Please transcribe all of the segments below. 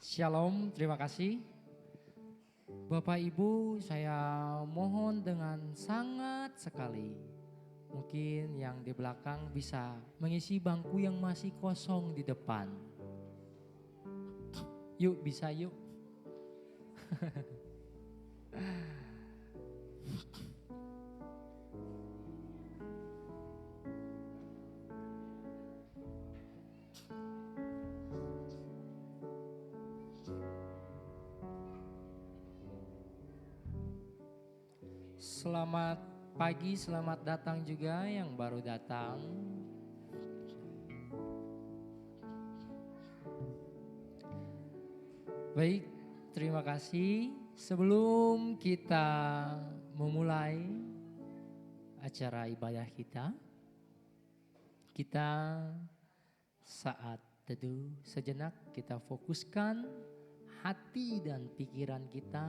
Shalom, terima kasih. Bapak Ibu, saya mohon dengan sangat sekali. Mungkin yang di belakang bisa mengisi bangku yang masih kosong di depan. Yuk, bisa yuk. Selamat pagi, selamat datang juga yang baru datang. Baik, terima kasih. Sebelum kita memulai acara ibadah kita saat teduh sejenak, kita fokuskan hati dan pikiran kita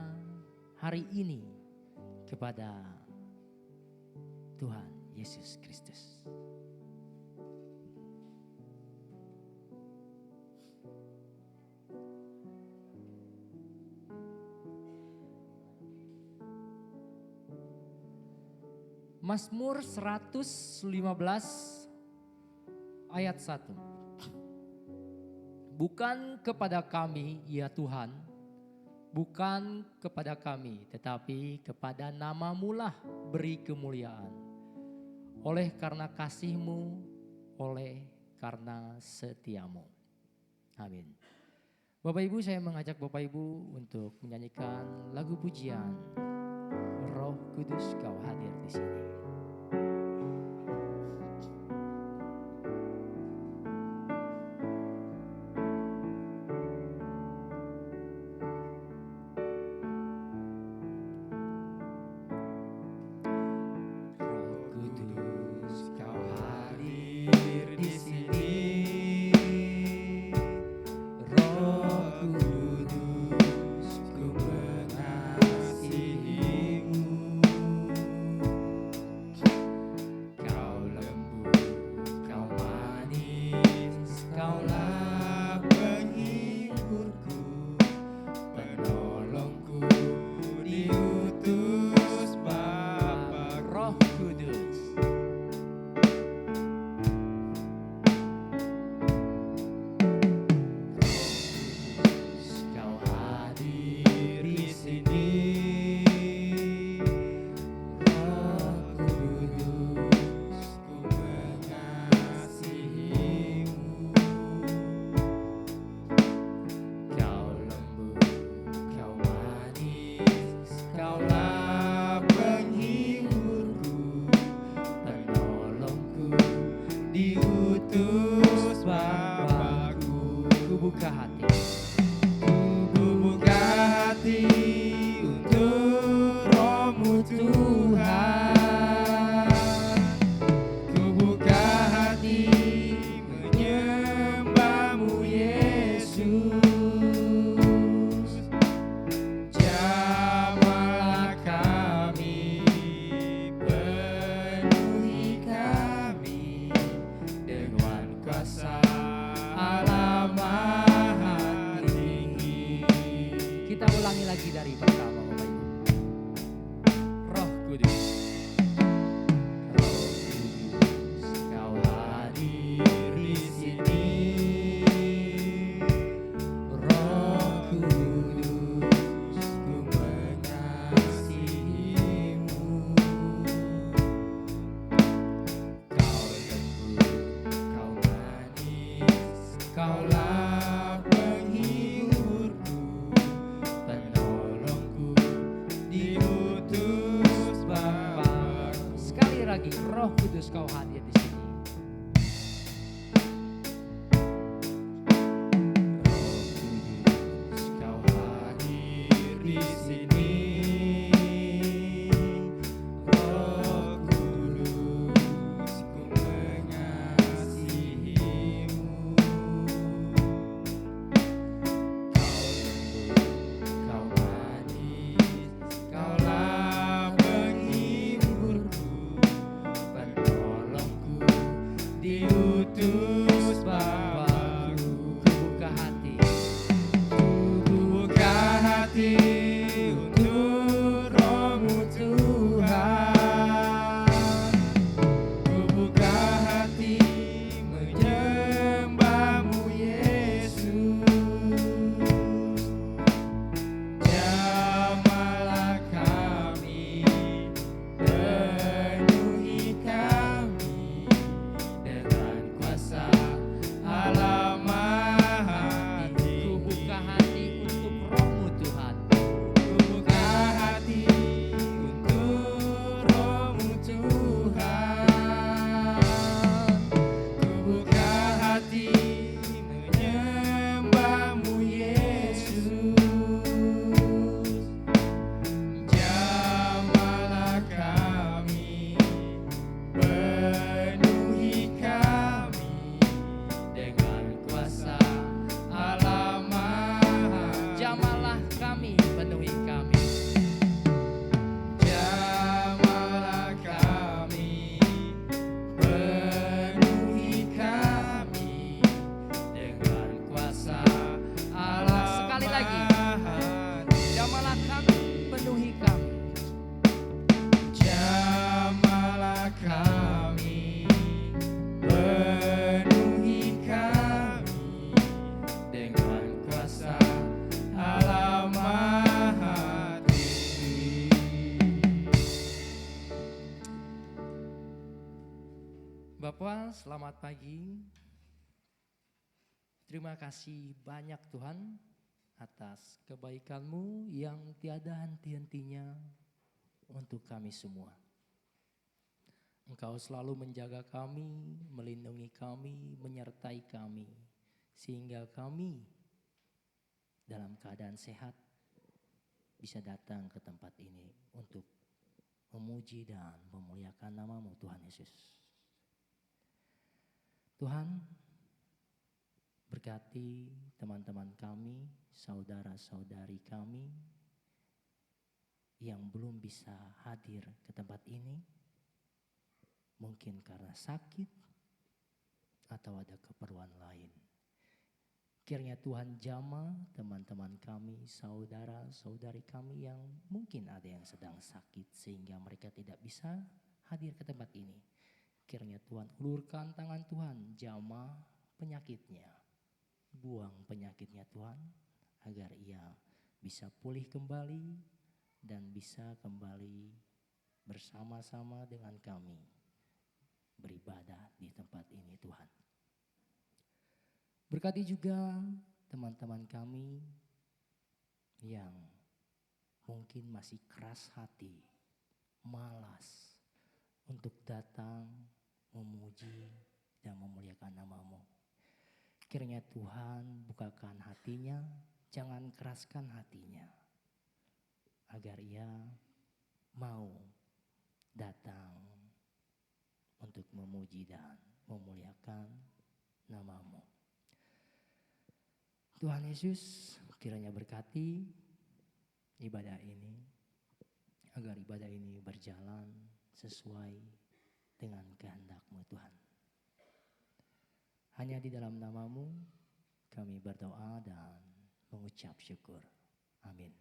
hari ini kepada Tuhan Yesus Kristus. Mazmur 115 ayat 1. Bukan kepada kami ya Tuhan, bukan kepada kami, tetapi kepada nama-Mu lah beri kemuliaan. Oleh karena kasih-Mu, oleh karena setia-Mu. Amin. Bapak Ibu, saya mengajak Bapak Ibu untuk menyanyikan lagu pujian Roh Kudus Kau hadir di sini. Bapa, selamat pagi. Terima kasih banyak Tuhan atas kebaikan-Mu yang tiada henti-hentinya untuk kami semua. Engkau selalu menjaga kami, melindungi kami, menyertai kami, sehingga kami dalam keadaan sehat bisa datang ke tempat ini untuk memuji dan memuliakan nama-Mu Tuhan Yesus. Tuhan, berkati teman-teman kami, saudara-saudari kami yang belum bisa hadir ke tempat ini, mungkin karena sakit atau ada keperluan lain. Kiranya Tuhan jamah teman-teman kami, saudara-saudari kami yang mungkin ada yang sedang sakit sehingga mereka tidak bisa hadir ke tempat ini. Kiranya Tuhan ulurkan tangan Tuhan, jamah penyakitnya. Buang penyakitnya Tuhan, agar ia bisa pulih kembali dan bisa kembali bersama-sama dengan kami beribadah di tempat ini Tuhan. Berkati juga teman-teman kami yang mungkin masih keras hati, malas untuk datang memuji dan memuliakan nama-Mu. Kiranya Tuhan bukakan hatinya, jangan keraskan hatinya, agar ia mau datang untuk memuji dan memuliakan nama-Mu. Tuhan Yesus kiranya berkati ibadah ini, agar ibadah ini berjalan sesuai dengan kehendak-Mu Tuhan. Hanya di dalam nama-Mu kami berdoa dan mengucap syukur. Amin.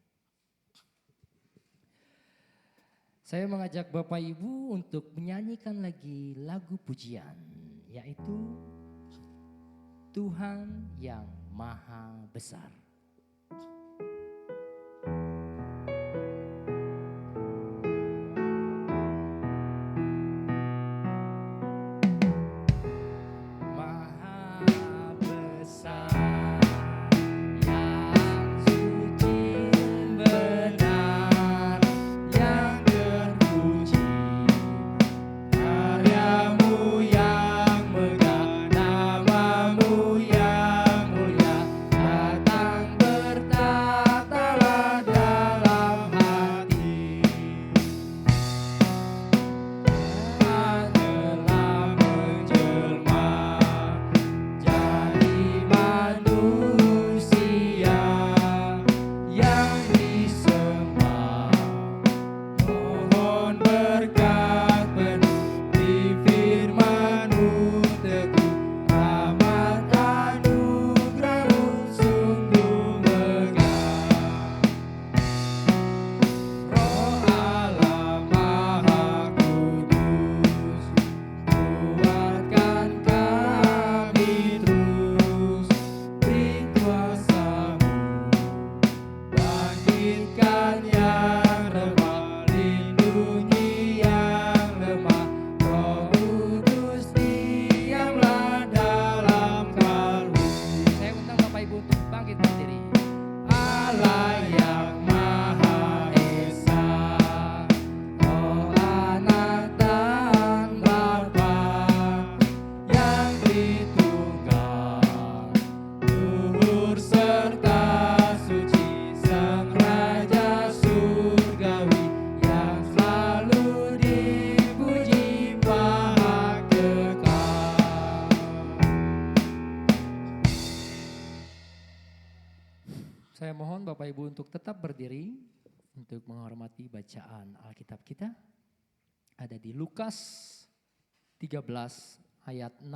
Saya mengajak Bapak Ibu untuk menyanyikan lagi lagu pujian, yaitu Tuhan yang Maha Besar. Saya mohon Bapak Ibu untuk tetap berdiri untuk menghormati bacaan Alkitab kita. Ada di Lukas 13 ayat 6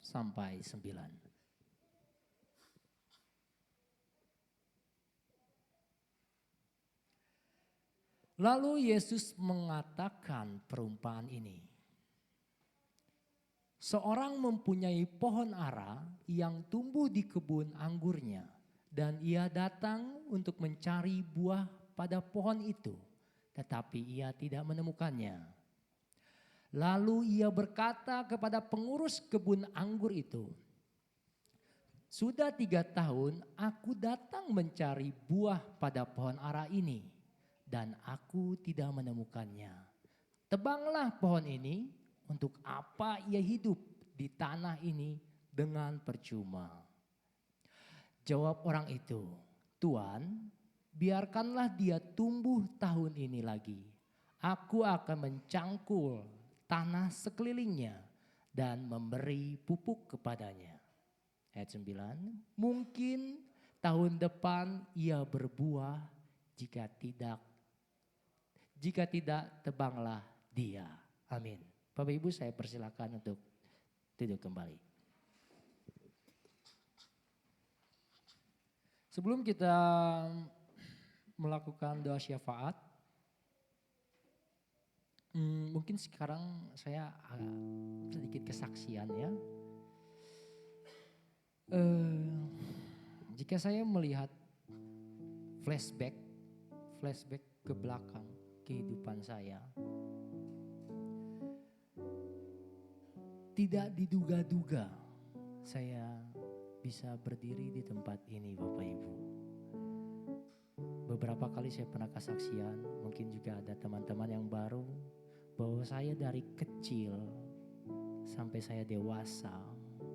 sampai 9. Lalu Yesus mengatakan perumpamaan ini. Seorang mempunyai pohon ara yang tumbuh di kebun anggurnya. Dan ia datang untuk mencari buah pada pohon itu, tetapi ia tidak menemukannya. Lalu ia berkata kepada pengurus kebun anggur itu, "Sudah 3 tahun aku datang mencari buah pada pohon ara ini dan aku tidak menemukannya. Tebanglah pohon ini, untuk apa ia hidup di tanah ini dengan percuma?" Jawab orang itu, "Tuan, biarkanlah dia tumbuh tahun ini lagi. Aku akan mencangkul tanah sekelilingnya dan memberi pupuk kepadanya." Ayat 9, "Mungkin tahun depan ia berbuah, jika tidak tebanglah dia." Amin. Bapak Ibu, saya persilakan untuk duduk kembali. Sebelum kita melakukan doa syafaat, mungkin sekarang saya sedikit kesaksian ya. Jika saya melihat flashback ke belakang kehidupan saya, tidak diduga-duga saya bisa berdiri di tempat ini, Bapak Ibu. Beberapa kali saya pernah kesaksian, mungkin juga ada teman-teman yang baru, bahwa saya dari kecil sampai saya dewasa,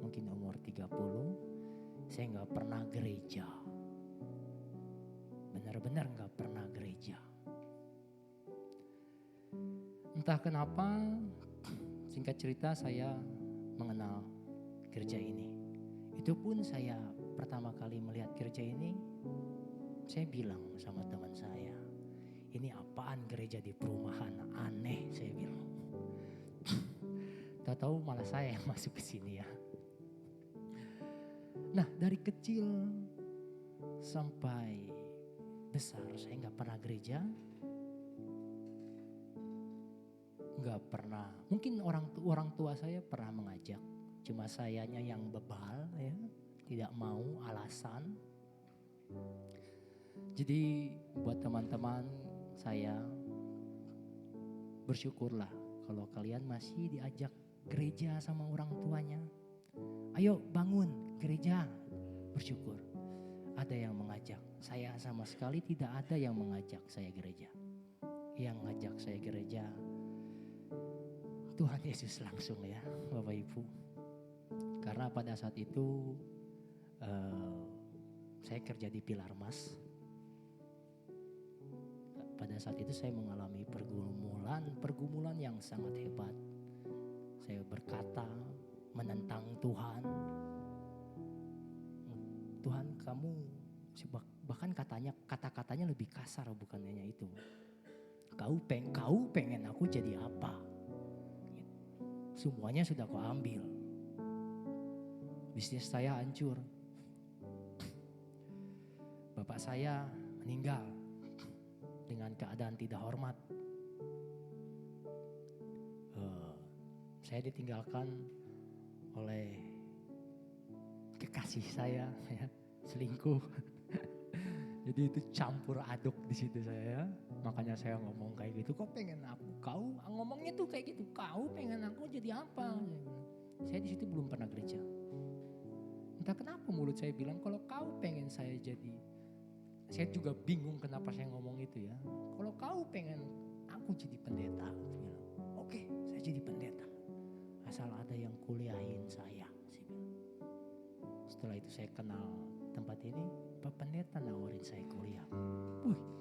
mungkin umur 30, saya gak pernah gereja. Benar-benar gak pernah gereja. Entah kenapa, singkat cerita saya mengenal gereja ini. Itu pun saya pertama kali melihat gereja ini, saya bilang sama teman saya, "Ini apaan gereja di perumahan, aneh," saya bilang. Tahu-tahu malah saya yang masuk ke sini ya. Nah, dari kecil sampai besar saya nggak pernah gereja, nggak pernah. Mungkin orang tua saya pernah mengajak, cuma sayanya yang bebal ya, tidak mau, alasan. Jadi buat teman-teman saya, bersyukurlah kalau kalian masih diajak gereja sama orang tuanya. Ayo bangun gereja, bersyukur. Ada yang mengajak, saya sama sekali tidak ada yang mengajak saya gereja. Yang ngajak saya gereja Tuhan Yesus langsung ya Bapak Ibu. Karena pada saat itu saya kerja di Pilar Mas. Pada saat itu saya mengalami pergumulan yang sangat hebat. Saya berkata, menentang Tuhan. Tuhan, kamu, bahkan kata-katanya lebih kasar bukannya itu. Kau pengen aku jadi apa? Semuanya sudah kau ambil. Bisnis saya hancur. Bapak saya meninggal dengan keadaan tidak hormat. Saya ditinggalkan oleh kekasih saya, ya, selingkuh. Jadi itu campur aduk di situ saya. Makanya saya ngomong kayak gitu. Kok pengen aku? Kau ngomongnya tuh kayak gitu. Kau pengen aku jadi apa? Saya di situ belum pernah gereja. Entah kenapa mulut saya bilang kalau kau pengen saya jadi. Saya juga bingung kenapa saya ngomong itu ya. Kalau kau pengen aku jadi pendeta, bilang, oke, saya jadi pendeta. Asal ada yang kuliahin saya. Setelah itu saya kenal tempat ini, Pak Pendeta nawarin saya kuliah.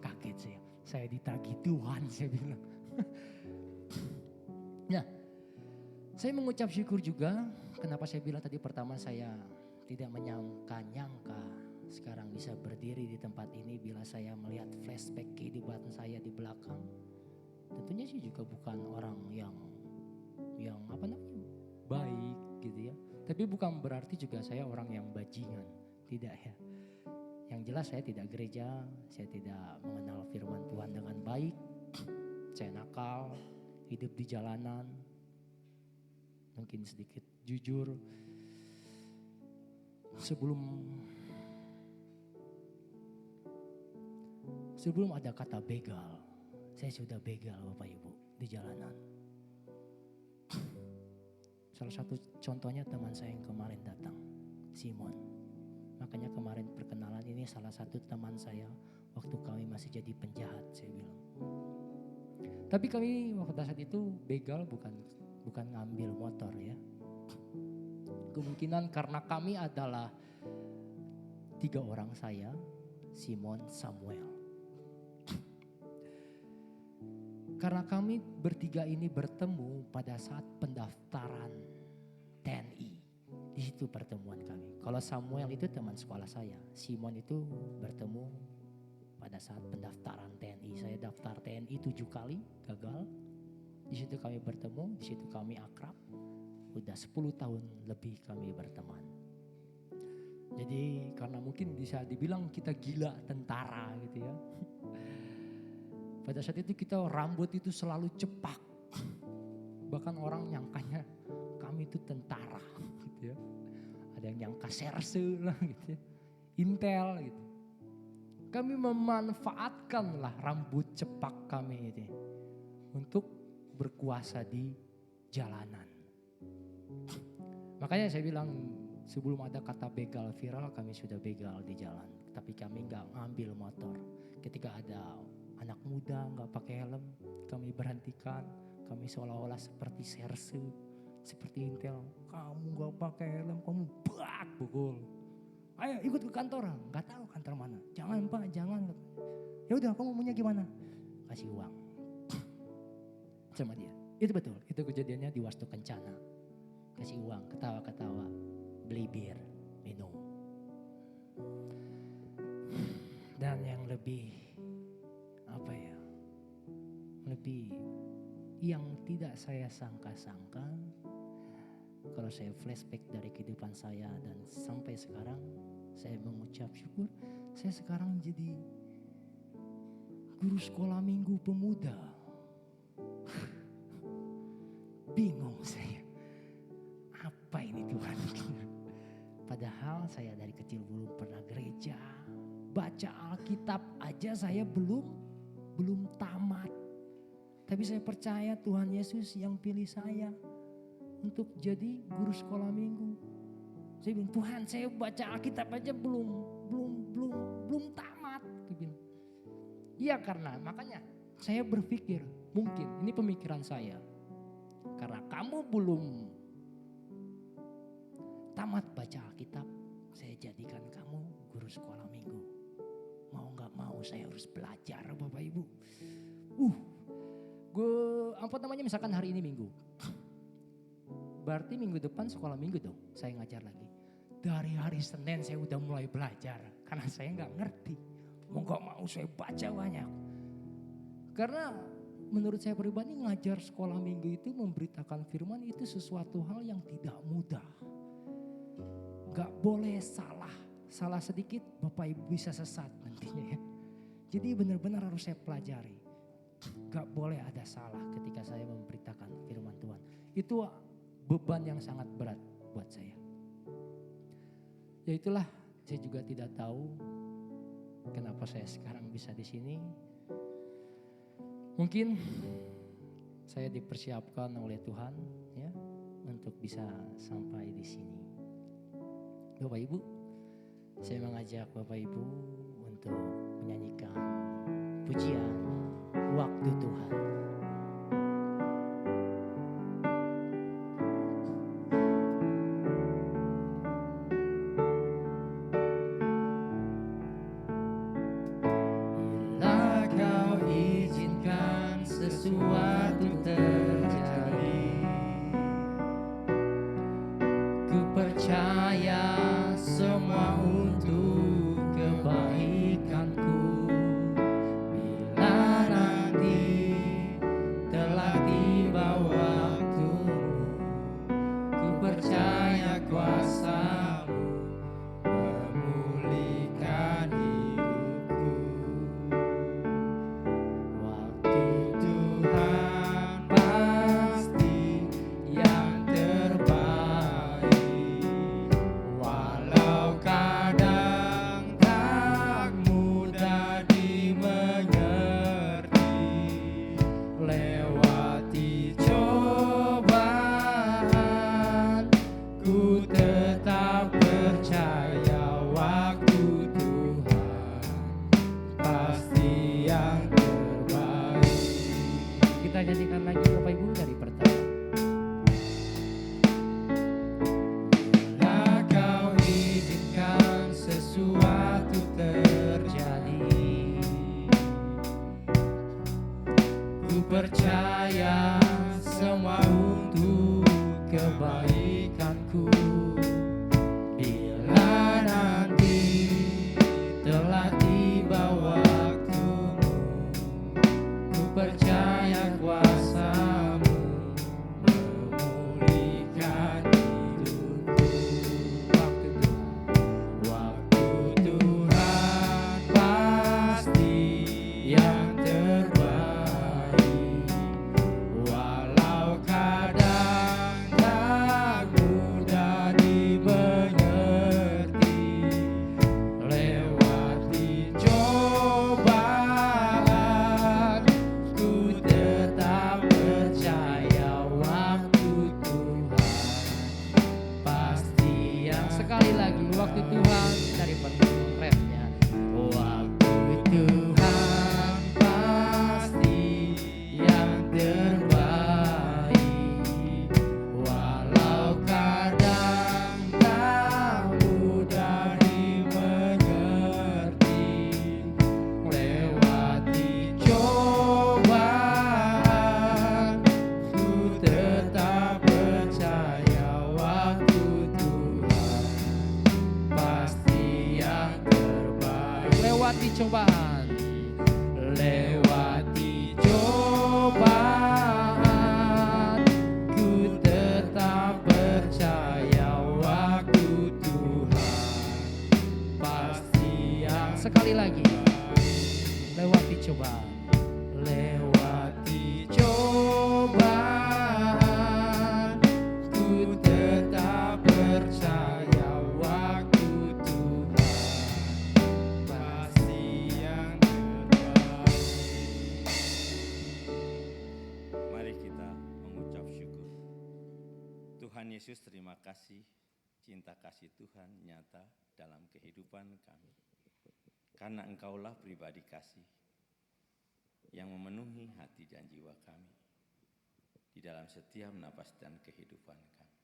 Kaget saya. Saya ditagih Tuhan, saya bilang. Nah, saya mengucap syukur juga. Kenapa saya bilang tadi pertama saya tidak menyangka-nyangka sekarang bisa berdiri di tempat ini bila saya melihat flashback kehidupan saya di belakang. Tentunya sih juga bukan orang yang apa namanya baik gitu ya. Tapi bukan berarti juga saya orang yang bajingan, tidak ya. Yang jelas saya tidak gereja, saya tidak mengenal firman Tuhan dengan baik. Saya nakal, hidup di jalanan. Mungkin sedikit jujur. Sebelum ada kata begal, saya sudah begal Bapak Ibu di jalanan. Salah satu contohnya teman saya yang kemarin datang, Simon. Makanya kemarin perkenalan ini salah satu teman saya waktu kami masih jadi penjahat, saya bilang. Tapi kami waktu saat itu begal, bukan ngambil motor ya. Kemungkinan karena kami adalah 3 orang, saya, Simon, Samuel. Karena kami bertiga ini bertemu pada saat pendaftaran TNI. Di situ pertemuan kami. Kalau Samuel itu teman sekolah saya, Simon itu bertemu pada saat pendaftaran TNI. Saya daftar TNI 7 kali, gagal. Di situ kami bertemu, di situ kami akrab. Udah 10 tahun lebih kami berteman. Jadi karena mungkin bisa dibilang kita gila tentara gitu ya. Pada saat itu kita rambut itu selalu cepak. Bahkan orang nyangkanya kami itu tentara gitu ya. Ada yang nyangka serse lah gitu ya. Intel gitu. Kami memanfaatkan lah rambut cepak kami ini untuk berkuasa di jalanan. Makanya saya bilang sebelum ada kata begal viral, kami sudah begal di jalan. Tapi kami gak ngambil motor. Ketika ada anak muda gak pakai helm, kami berhentikan. Kami seolah-olah seperti serse, seperti Intel. Kamu gak pakai helm, kamu bak pukul. Ayo ikut ke kantor, gak tahu kantor mana. Jangan Pak, jangan. Ya udah, kamu maunya gimana? Kasih uang sama dia. Itu betul, itu kejadiannya di Wastu Kencana. Kasih uang, ketawa-ketawa, beli bir, minum. Dan yang lebih lebih yang tidak saya sangka-sangka, kalau saya flashback dari kehidupan saya dan sampai sekarang, saya mengucap syukur, saya sekarang jadi guru sekolah minggu pemuda. Bingung saya, apa ini Tuhan? Padahal saya dari kecil belum pernah gereja, baca Alkitab aja saya belum tamat. Tapi saya percaya Tuhan Yesus yang pilih saya untuk jadi guru sekolah minggu. Saya bilang, Tuhan, saya baca Alkitab aja belum tamat. Saya bilang, iya, karena makanya saya berpikir, mungkin ini pemikiran saya. Karena kamu belum tamat baca Alkitab, saya jadikan kamu guru sekolah minggu. Mau gak mau saya harus belajar, Bapak Ibu. Misalkan hari ini Minggu. Berarti minggu depan sekolah minggu dong, saya ngajar lagi. Dari hari Senin saya udah mulai belajar. Karena saya gak ngerti. Mau gak mau saya baca banyak. Karena menurut saya pribadi ngajar sekolah minggu itu memberitakan firman itu sesuatu hal yang tidak mudah. Gak boleh salah. Salah sedikit Bapak Ibu bisa sesat nantinya ya. Jadi benar-benar harus saya pelajari. Gak boleh ada salah ketika saya memberitakan firman Tuhan. Itu beban yang sangat berat buat saya. Ya itulah, saya juga tidak tahu kenapa saya sekarang bisa di sini. Mungkin saya dipersiapkan oleh Tuhan ya untuk bisa sampai di sini. Bapak Ibu, saya mengajak Bapak Ibu untuk menyanyikan pujian Waktu Tuhan. Bila kau izinkan sesuatu terjadi, ku percaya semua untuk kebaikanku. Waktu Tuhan nyanyikan lagi Bapak Ibu dari pertama. Bila kau izinkan sesuatu terjadi, ku percaya semua untuk kebaikanku. Bila nanti telah tiba waktumu, ku percaya kuasa-Mu memulihkan hidupku. Waktu Tuhan pasti yang terbaik, walau kadang tak mudah dimengerti. Lewati cobaan, ku tetap percaya waktu Tuhan pasti yang. Sekali lagi, waktu Tuhan dari refnya. Waktu Tuhan pasti yang terbaik, walau kadang tak mudah dimengerti. Lewati cobaan, ku tetap percaya waktu Tuhan pasti yang terbaik. Lewati cobaan, lewati cobaan, ku tetap percaya waktu Tuhan pasti yang. Sekali lagi, lewati cobaan, lewati cobaan, ku tetap percaya waktu Tuhan pasti yang terbaik. Mari kita mengucap syukur. Tuhan Yesus, terima kasih, cinta kasih Tuhan nyata dalam kehidupan kami. Karena Engkaulah pribadi kasih yang memenuhi hati dan jiwa kami di dalam setiap napas dan kehidupan kami.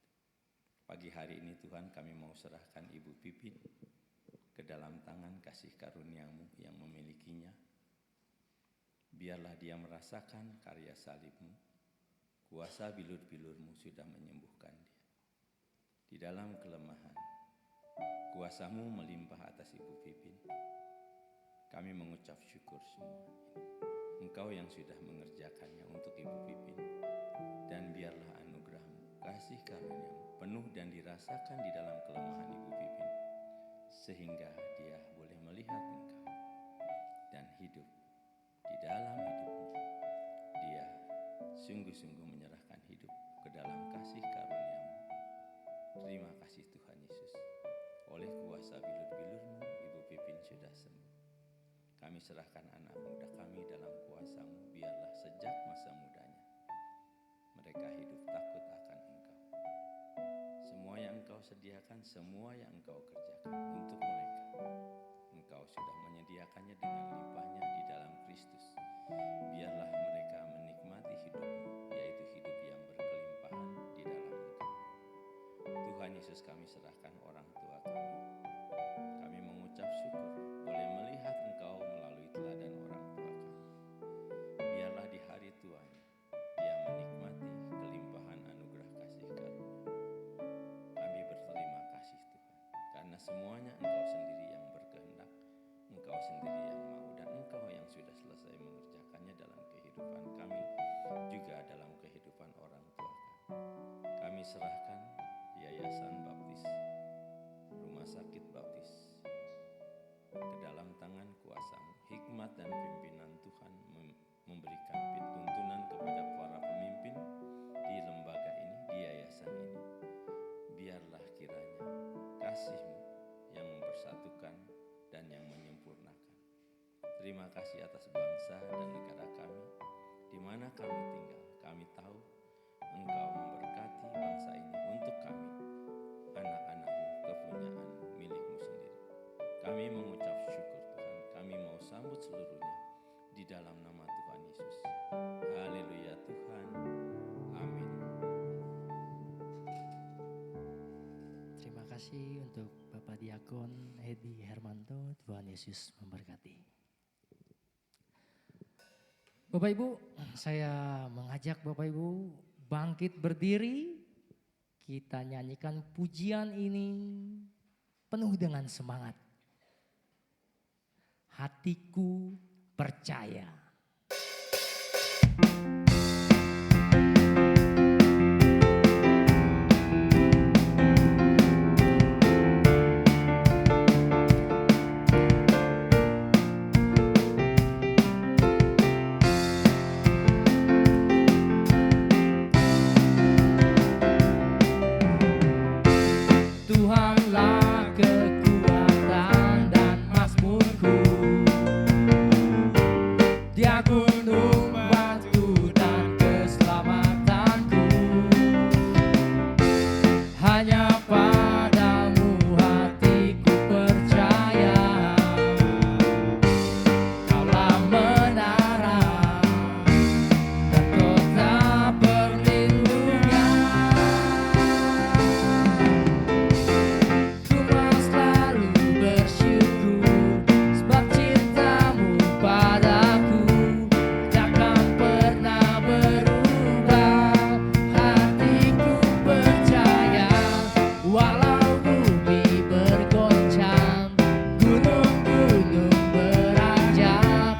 Pagi hari ini Tuhan, kami mau serahkan Ibu Pipin ke dalam tangan kasih karunia-Mu yang memilikinya. Biarlah dia merasakan karya salib-Mu, kuasa bilur-bilur-Mu sudah menyembuhkan dia. Di dalam kelemahan, kuasa-Mu melimpah atas Ibu Pipin. Kami mengucap syukur semua ini. Engkau yang sudah mengerjakannya untuk Ibu Pipin. Dan biarlah anugerah-Mu, kasih karunia-Mu penuh dan dirasakan di dalam kelemahan Ibu Pipin, sehingga dia boleh melihat Engkau dan hidup di dalam hidupnya. Dia sungguh-sungguh menyerahkan hidup ke dalam kasih karunia-Mu. Terima kasih Tuhan Yesus. Oleh kuasa bilur-bilur-Mu, Ibu Pipin sudah sembuh. Kami serahkan anak muda kami dalam kuasa-Mu. Biarlah sejak masa mudanya mereka hidup takut akan Engkau. Semua yang Engkau sediakan, semua yang Engkau kerjakan untuk mereka, Engkau sudah menyediakannya dengan limpahnya di dalam Kristus. Biarlah mereka menikmati hidup-Mu, yaitu hidup yang berkelimpahan di dalam Engkau. Tuhan Yesus, kami serahkan orang tua kami. Kami mengucap syukur boleh melihat Engkau melalui teladan orang tua kami. Biarlah di hari tuanya dia menikmati kelimpahan anugerah kasih karunia. Kami berterima kasih Tuhan, karena semuanya Engkau sendiri yang berkehendak, Engkau sendiri yang mau, dan Engkau yang sudah selesai mengerjakannya dalam kehidupan kami, juga dalam kehidupan orang tua kami. Kami serahkan Yayasan Baptis, Rumah Sakit Baptis ke dalam tangan kuasa-Mu. Hikmat dan pimpinan Tuhan memberikan tuntunan kepada para pemimpin di lembaga ini, di yayasan ini. Biarlah kiranya kasih-Mu yang mempersatukan dan yang menyempurnakan. Terima kasih atas bangsa dan negara kami, di mana kami tinggal. Kami tahu Engkau memberkati bangsa ini untuk kami, anak-anak-Mu, kepunyaan-Mu, milik-Mu sendiri. Kami mengucap syukur Tuhan, kami mau sambut seluruhnya di dalam nama Tuhan Yesus. Haleluya Tuhan. kasih untuk Bapak Diakon Edi Hermanto. Tuhan Yesus memberkati. Bapak Ibu, saya mengajak Bapak Ibu bangkit berdiri. Kita nyanyikan pujian ini penuh dengan semangat. Hatiku percaya. Tuhanlah kekuatan dan mazmurku. Dia gunung batu dan keselamatanku. Hanya padamu hatiku percaya. Kaulah menara dan kota perlindungan. Ku mau selalu bersyukur sebab cintamu padaku takkan pernah berubah. Hatiku percaya walau bumi bergoncang, gunung-gunung beranjak,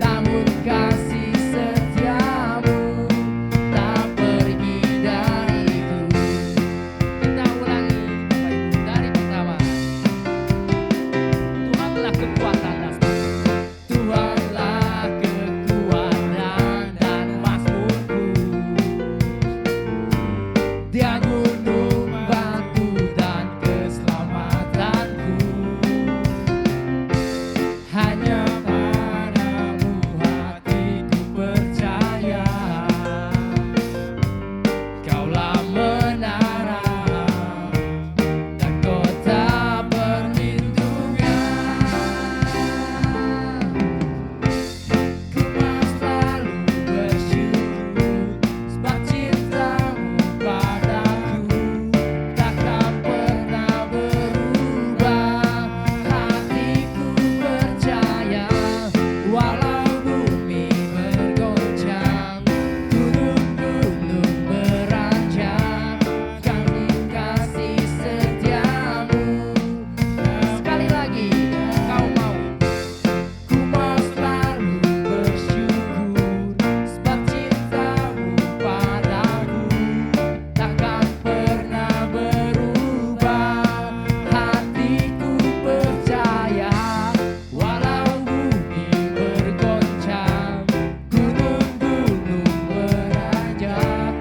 namun kasih setiamu tak pergi dariku. Kita ulangi Bapak Ibu dari pertama. Tuhanlah kekuatan dan Tuhanlah kekuatan dan mazmurku. Dia gunung batu dan keselamatanku. Hanya padamu hatiku percaya. Kaulah menara dan kota perlindungan. Ku mau selalu bersyukur sebab cintamu padaku takkan pernah berubah. Hatiku percaya walau bumi bergoncang, gunung-gunung beranjak, kasih setiamu. Sekali lagi, kau mau. Ku mau selalu bersyukur sebab cintamu padaku takkan pernah berubah. Hatiku percaya walau bumi bergoncang, gunung-gunung beranjak,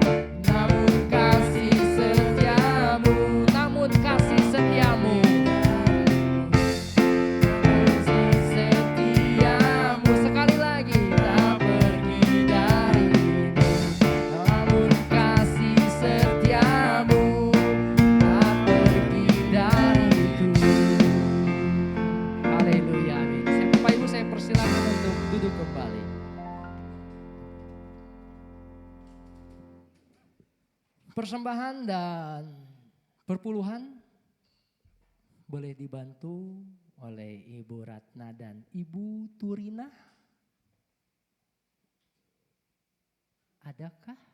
namun kasih setiamu, namun kasih setiamu. Setiamu sekali lagi tak pergi dariku, namun kasih setiamu tak pergi dariku. Haleluya, amin. Bapak Ibu saya persilakan untuk duduk kembali. Persembahan dan perpuluhan boleh dibantu oleh Ibu Ratna dan Ibu Turina. Adakah?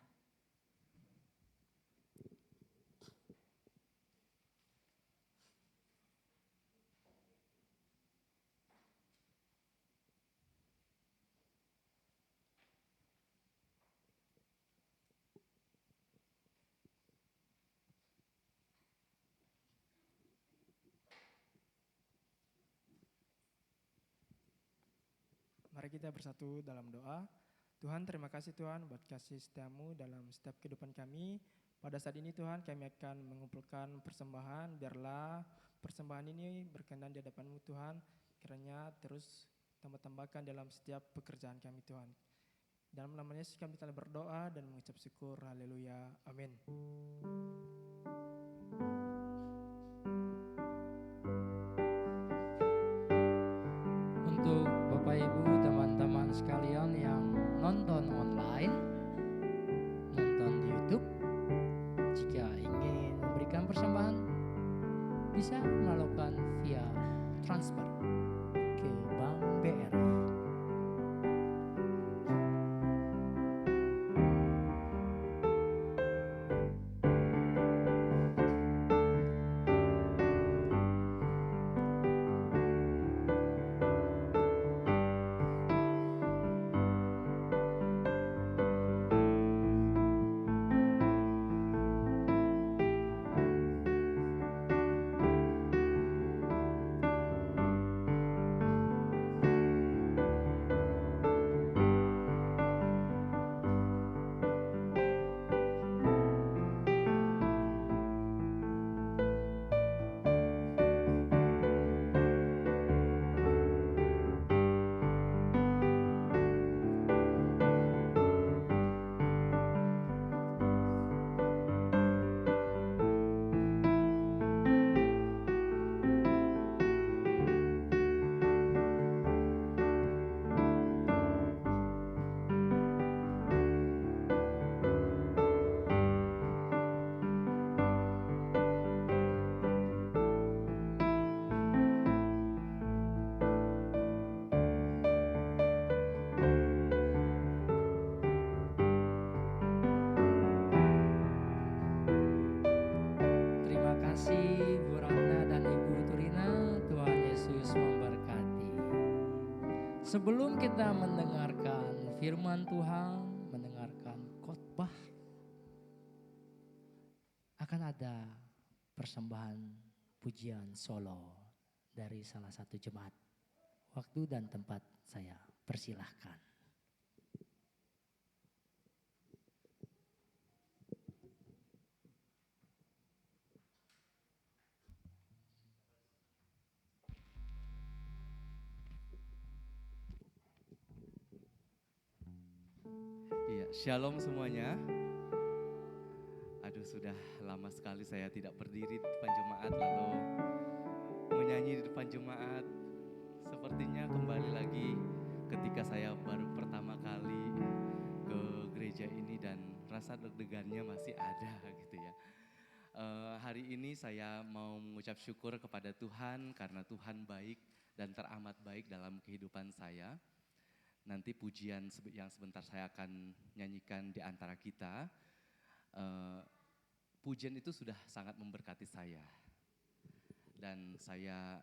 Mari kita bersatu dalam doa. Tuhan, terima kasih Tuhan buat kasih setiamu dalam setiap kehidupan kami. Pada saat ini Tuhan kami akan mengumpulkan persembahan. Biarlah persembahan ini berkenan di hadapan-Mu Tuhan. Kiranya terus tambah-tambahkan dalam setiap pekerjaan kami Tuhan. Dalam nama Yesus kami telah berdoa dan mengucap syukur. Haleluya. Amin. Untuk Bapak Ibu teman-teman sekalian yang nonton online, nonton di YouTube, jika ingin memberikan persembahan bisa melakukan via transfer ke Bank BRI. Terima kasih Bu Ratna dan Ibu Turina. Tuhan Yesus memberkati. Sebelum kita mendengarkan firman Tuhan, mendengarkan khotbah, akan ada persembahan pujian solo dari salah satu jemaat. Waktu dan tempat saya persilahkan. Iya, shalom semuanya. Aduh, sudah lama sekali saya tidak berdiri di depan jemaat lalu menyanyi di depan jemaat. Sepertinya kembali lagi ketika saya baru pertama kali ke gereja ini dan rasa deg-degannya masih ada gitu ya. Hari ini saya mau mengucap syukur kepada Tuhan karena Tuhan baik dan teramat baik dalam kehidupan saya. Nanti pujian yang sebentar saya akan nyanyikan di antara kita, pujian itu sudah sangat memberkati saya. Dan saya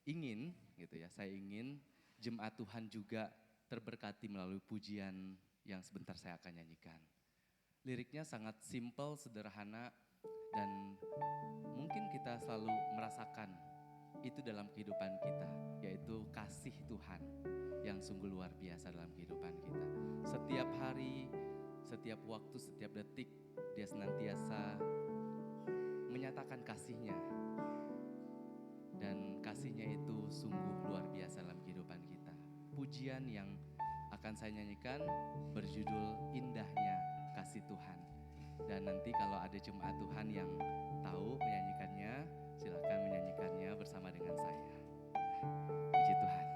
ingin gitu ya, saya ingin jemaat Tuhan juga terberkati melalui pujian yang sebentar saya akan nyanyikan. Liriknya sangat simpel, sederhana, dan mungkin kita selalu merasakan itu dalam kehidupan kita, yaitu kasih Tuhan yang sungguh luar biasa dalam kehidupan kita. Setiap hari, setiap waktu, setiap detik, Dia senantiasa menyatakan kasih-Nya. Dan kasih-Nya itu sungguh luar biasa dalam kehidupan kita. Pujian yang akan saya nyanyikan berjudul Indahnya Kasih Tuhan. Dan nanti kalau ada jemaat Tuhan yang tahu menyanyikannya, silakan menyanyikannya bersama dengan saya. Puji Tuhan.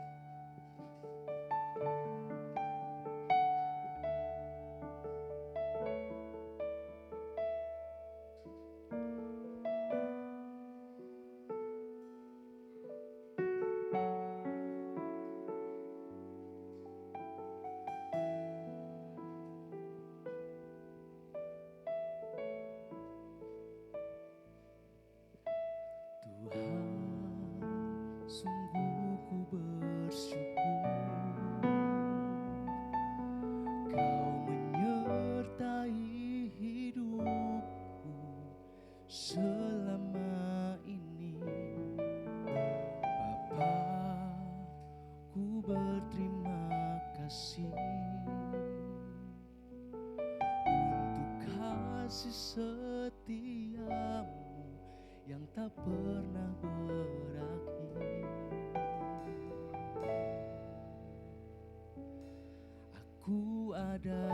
Tuhan, sungguh ku bersyukur Kau menyertai hidupku selama ini. Bapa, ku berterima kasih untuk kasih setiamu yang tak pernah berakhir. Aku ada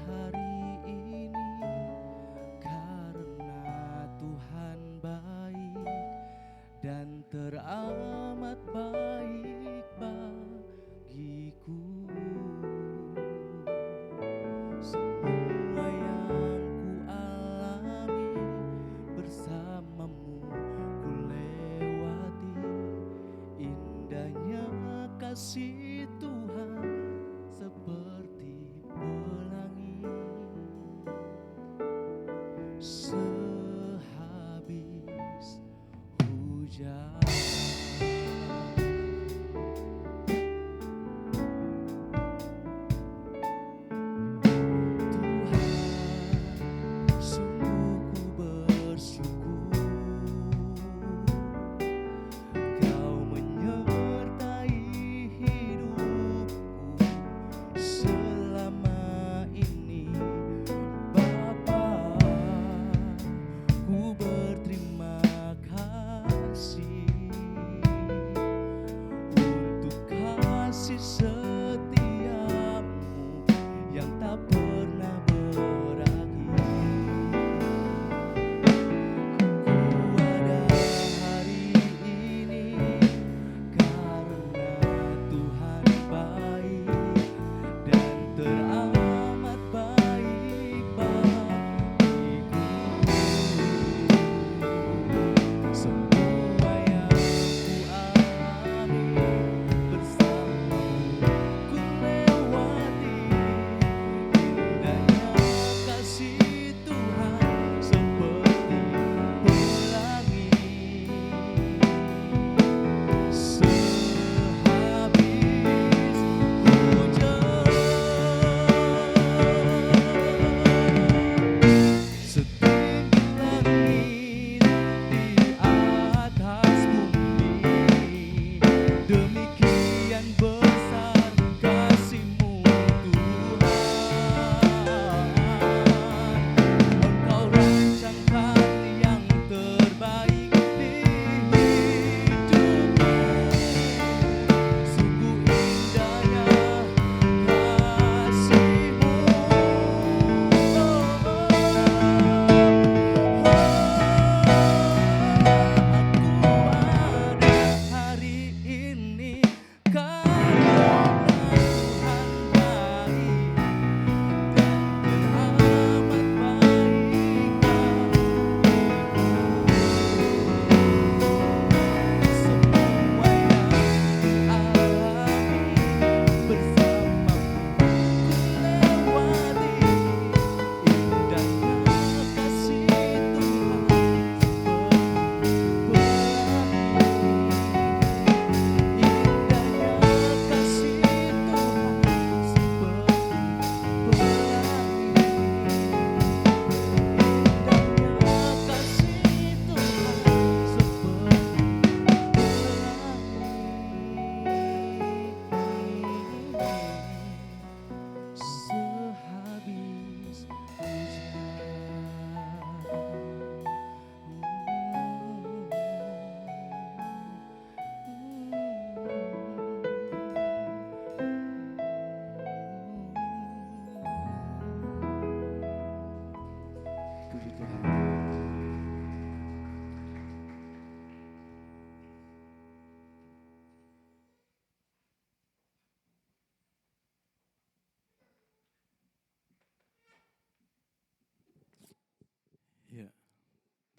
hari ini karena Tuhan baik dan teramat baik bagiku. Semua yang ku alami bersamamu ku lewati.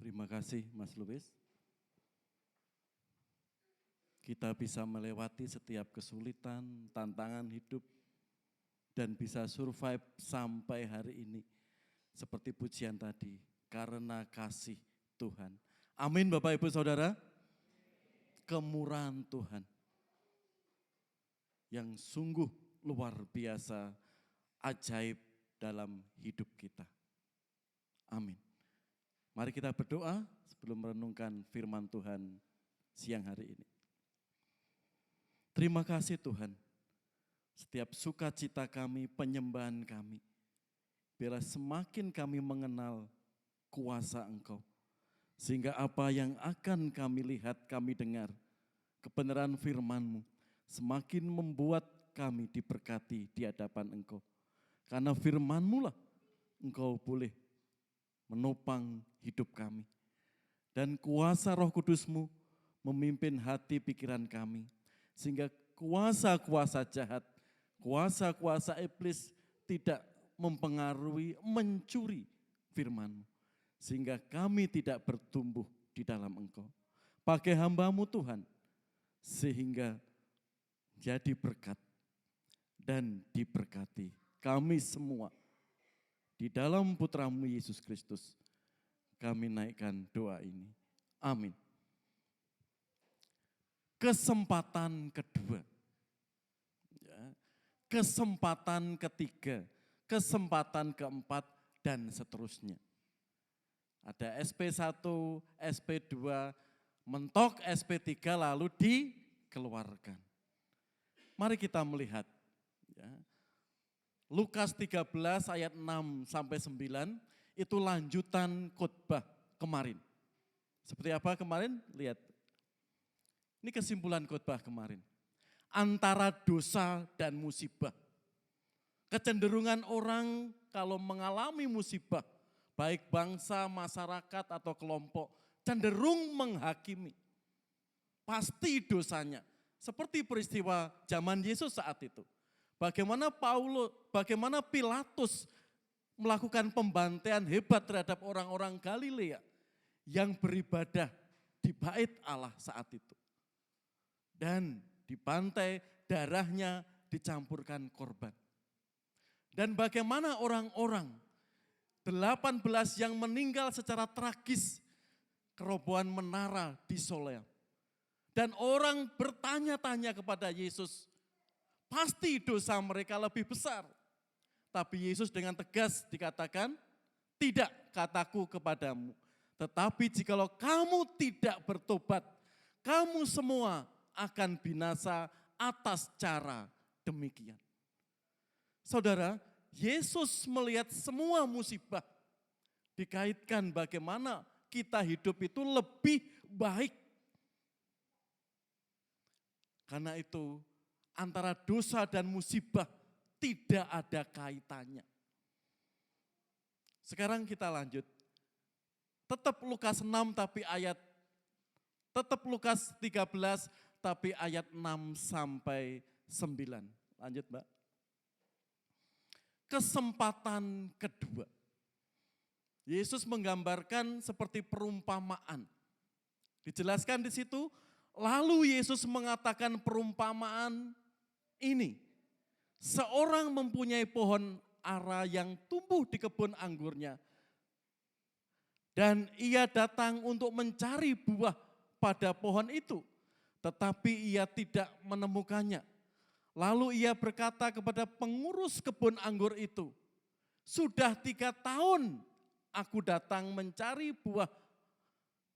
Terima kasih Mas Luis. Kita bisa melewati setiap kesulitan, tantangan hidup, dan bisa survive sampai hari ini. Seperti pujian tadi, karena kasih Tuhan. Amin Bapak Ibu Saudara. Kemurahan Tuhan yang sungguh luar biasa, ajaib dalam hidup kita. Amin. Mari kita berdoa sebelum merenungkan firman Tuhan siang hari ini. Terima kasih Tuhan, setiap sukacita kami, penyembahan kami, biarlah semakin kami mengenal kuasa Engkau, sehingga apa yang akan kami lihat, kami dengar, kebenaran firman-Mu, semakin membuat kami diberkati di hadapan Engkau. Karena firman-Mu lah Engkau boleh menopang hidup kami. Dan kuasa Roh Kudus-Mu memimpin hati pikiran kami, sehingga kuasa-kuasa jahat, kuasa-kuasa iblis tidak mempengaruhi, mencuri firman-Mu. Sehingga kami tidak bertumbuh di dalam Engkau. Pakai hamba-Mu Tuhan, sehingga jadi berkat dan diberkati kami semua. Di dalam Putra-Mu Yesus Kristus, kami naikkan doa ini. Amin. Kesempatan kedua, ya, kesempatan ketiga, kesempatan keempat, dan seterusnya. Ada SP1, SP2, mentok SP3 lalu dikeluarkan. Mari kita melihat. Ya. Lukas 13 ayat 6 sampai 9 itu lanjutan khotbah kemarin. Seperti apa kemarin? Lihat. Ini kesimpulan khotbah kemarin. Antara dosa dan musibah. Kecenderungan orang kalau mengalami musibah, baik bangsa, masyarakat, atau kelompok, cenderung menghakimi. Pasti dosanya. Seperti peristiwa zaman Yesus saat itu. Bagaimana Pilatus melakukan pembantaian hebat terhadap orang-orang Galilea yang beribadah di bait Allah saat itu. Dan dibantai, darahnya dicampurkan korban. Dan bagaimana orang-orang 18 yang meninggal secara tragis kerobohan menara di Soleam. Dan orang bertanya-tanya kepada Yesus, pasti dosa mereka lebih besar. Tapi Yesus dengan tegas dikatakan, tidak kataku kepadamu. Tetapi jikalau kamu tidak bertobat, kamu semua akan binasa atas cara demikian. Saudara, Yesus melihat semua musibah dikaitkan bagaimana kita hidup itu lebih baik. Karena itu antara dosa dan musibah tidak ada kaitannya. Sekarang kita lanjut. Tetap Lukas 6 tapi tetap Lukas 13 tapi ayat 6 sampai 9. Lanjut Mbak. Kesempatan kedua. Yesus menggambarkan seperti perumpamaan. Dijelaskan di situ, lalu Yesus mengatakan perumpamaan ini. Seorang mempunyai pohon ara yang tumbuh di kebun anggurnya. Dan ia datang untuk mencari buah pada pohon itu. Tetapi ia tidak menemukannya. Lalu ia berkata kepada pengurus kebun anggur itu, sudah 3 tahun aku datang mencari buah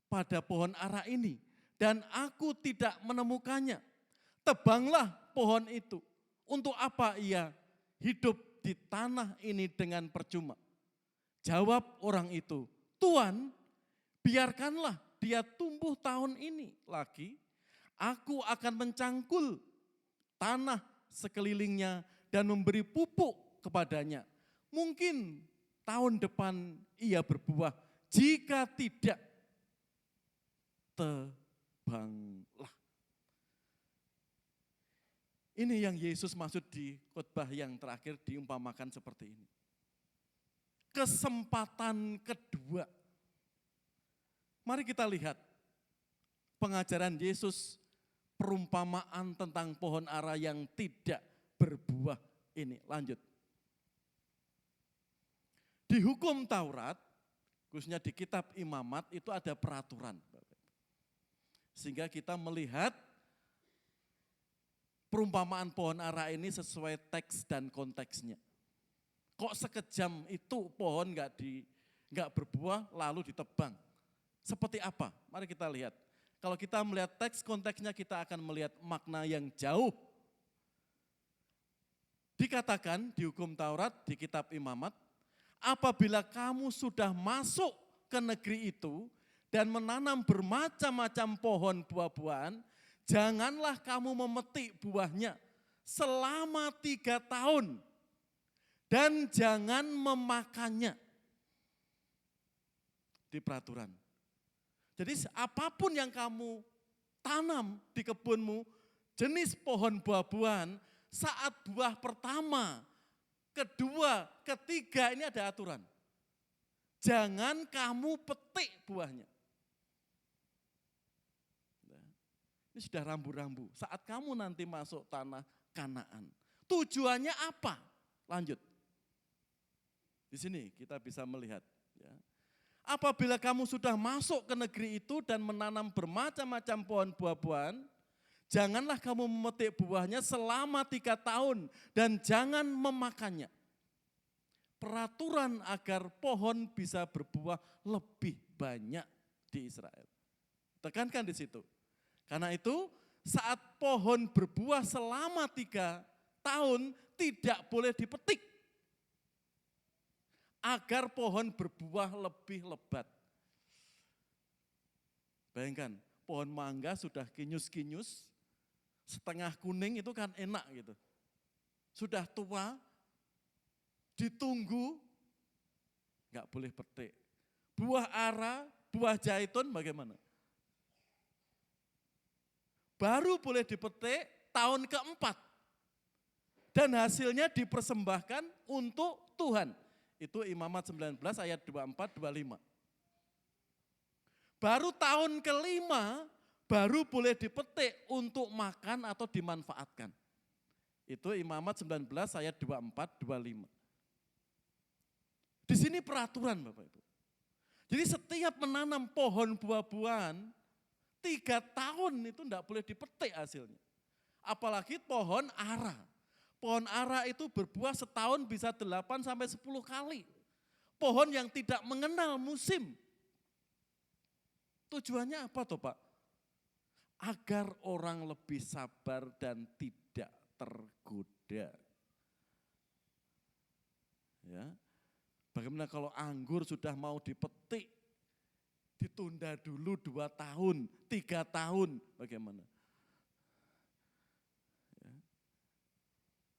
pada pohon ara ini. Dan aku tidak menemukannya. Tebanglah pohon itu. Untuk apa ia hidup di tanah ini dengan percuma? Jawab orang itu, Tuan, biarkanlah dia tumbuh tahun ini lagi. Aku akan mencangkul tanah sekelilingnya dan memberi pupuk kepadanya. Mungkin tahun depan ia berbuah. Jika tidak, tebanglah. Ini yang Yesus maksud di khotbah yang terakhir diumpamakan seperti ini. Kesempatan kedua. Mari kita lihat pengajaran Yesus, perumpamaan tentang pohon ara yang tidak berbuah ini. Lanjut. Di hukum Taurat, khususnya di kitab Imamat itu ada peraturan. Sehingga kita melihat perumpamaan pohon ara ini sesuai teks dan konteksnya. Kok sekejam itu pohon nggak berbuah lalu ditebang? Seperti apa? Mari kita lihat. Kalau kita melihat teks konteksnya kita akan melihat makna yang jauh. Dikatakan di hukum Taurat, di kitab Imamat, apabila kamu sudah masuk ke negeri itu dan menanam bermacam-macam pohon buah-buahan, janganlah kamu memetik buahnya selama 3 tahun dan jangan memakannya. Di peraturan. Jadi apapun yang kamu tanam di kebunmu, jenis pohon buah-buahan, saat buah pertama, kedua, ketiga ini ada aturan. Jangan kamu petik buahnya. Ini sudah rambu-rambu. Saat kamu nanti masuk tanah Kanaan. Tujuannya apa? Lanjut. Di sini kita bisa melihat. Ya. Apabila kamu sudah masuk ke negeri itu dan menanam bermacam-macam pohon buah-buahan, janganlah kamu memetik buahnya selama 3 tahun dan jangan memakannya. Peraturan agar pohon bisa berbuah lebih banyak di Israel. Tekankan di situ. Karena itu saat pohon berbuah selama 3 tahun tidak boleh dipetik. Agar pohon berbuah lebih lebat. Bayangkan, pohon mangga sudah kinyus-kinyus, setengah kuning itu kan enak gitu. Sudah tua, ditunggu, enggak boleh petik. Buah ara, buah zaitun bagaimana? Baru boleh dipetik tahun keempat. Dan hasilnya dipersembahkan untuk Tuhan. Itu Imamat 19 ayat 24-25. Baru tahun kelima, baru boleh dipetik untuk makan atau dimanfaatkan. Itu Imamat 19 ayat 24-25. Di sini peraturan Bapak Ibu. Jadi setiap menanam pohon buah-buahan, 3 tahun itu enggak boleh dipetik hasilnya. Apalagi pohon ara. Pohon ara itu berbuah setahun bisa 8-10 kali. Pohon yang tidak mengenal musim. Tujuannya apa toh Pak? Agar orang lebih sabar dan tidak tergoda. Ya. Bagaimana kalau anggur sudah mau dipetik, ditunda dulu 2 tahun, 3 tahun, bagaimana? Ya.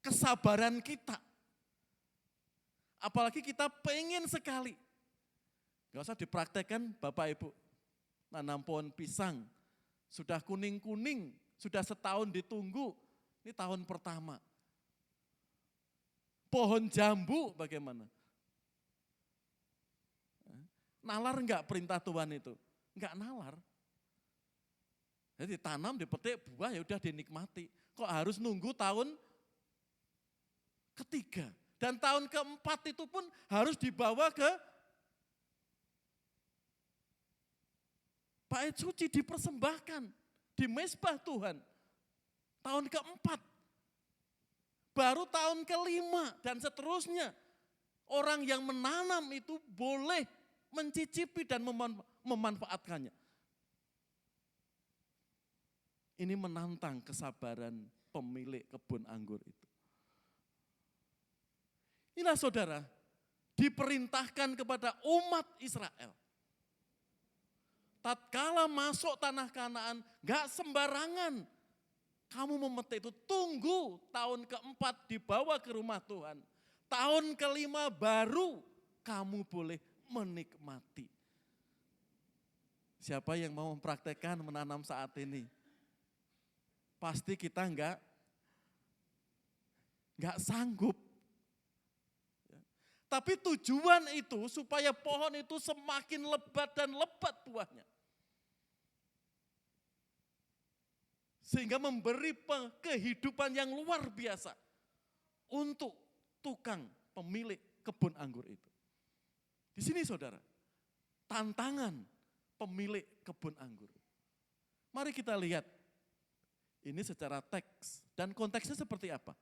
Kesabaran kita, apalagi kita pengen sekali, gak usah dipraktekkan Bapak Ibu, nanam pohon pisang, sudah kuning-kuning, sudah setahun ditunggu, ini tahun pertama. Pohon jambu bagaimana? Nalar enggak perintah Tuhan itu? Enggak nalar. Jadi tanam, dipetik, buah ya udah dinikmati. Kok harus nunggu tahun ketiga? Dan tahun keempat itu pun harus dibawa ke bait suci, dipersembahkan di mezbah Tuhan. Tahun keempat. Baru tahun kelima dan seterusnya. Orang yang menanam itu boleh mencicipi dan memanfaatkannya. Ini menantang kesabaran pemilik kebun anggur itu. Inilah saudara, diperintahkan kepada umat Israel. Tatkala masuk tanah Kanaan, gak sembarangan. Kamu memetik itu, tunggu tahun keempat dibawa ke rumah Tuhan. Tahun kelima baru kamu boleh menikmati. Siapa yang mau mempraktekkan menanam saat ini? Pasti kita enggak sanggup. Tapi tujuan itu supaya pohon itu semakin lebat dan lebat buahnya. Sehingga memberi kehidupan yang luar biasa untuk tukang pemilik kebun anggur itu. Di sini saudara, tantangan pemilik kebun anggur. Mari kita lihat ini secara teks dan konteksnya seperti apa.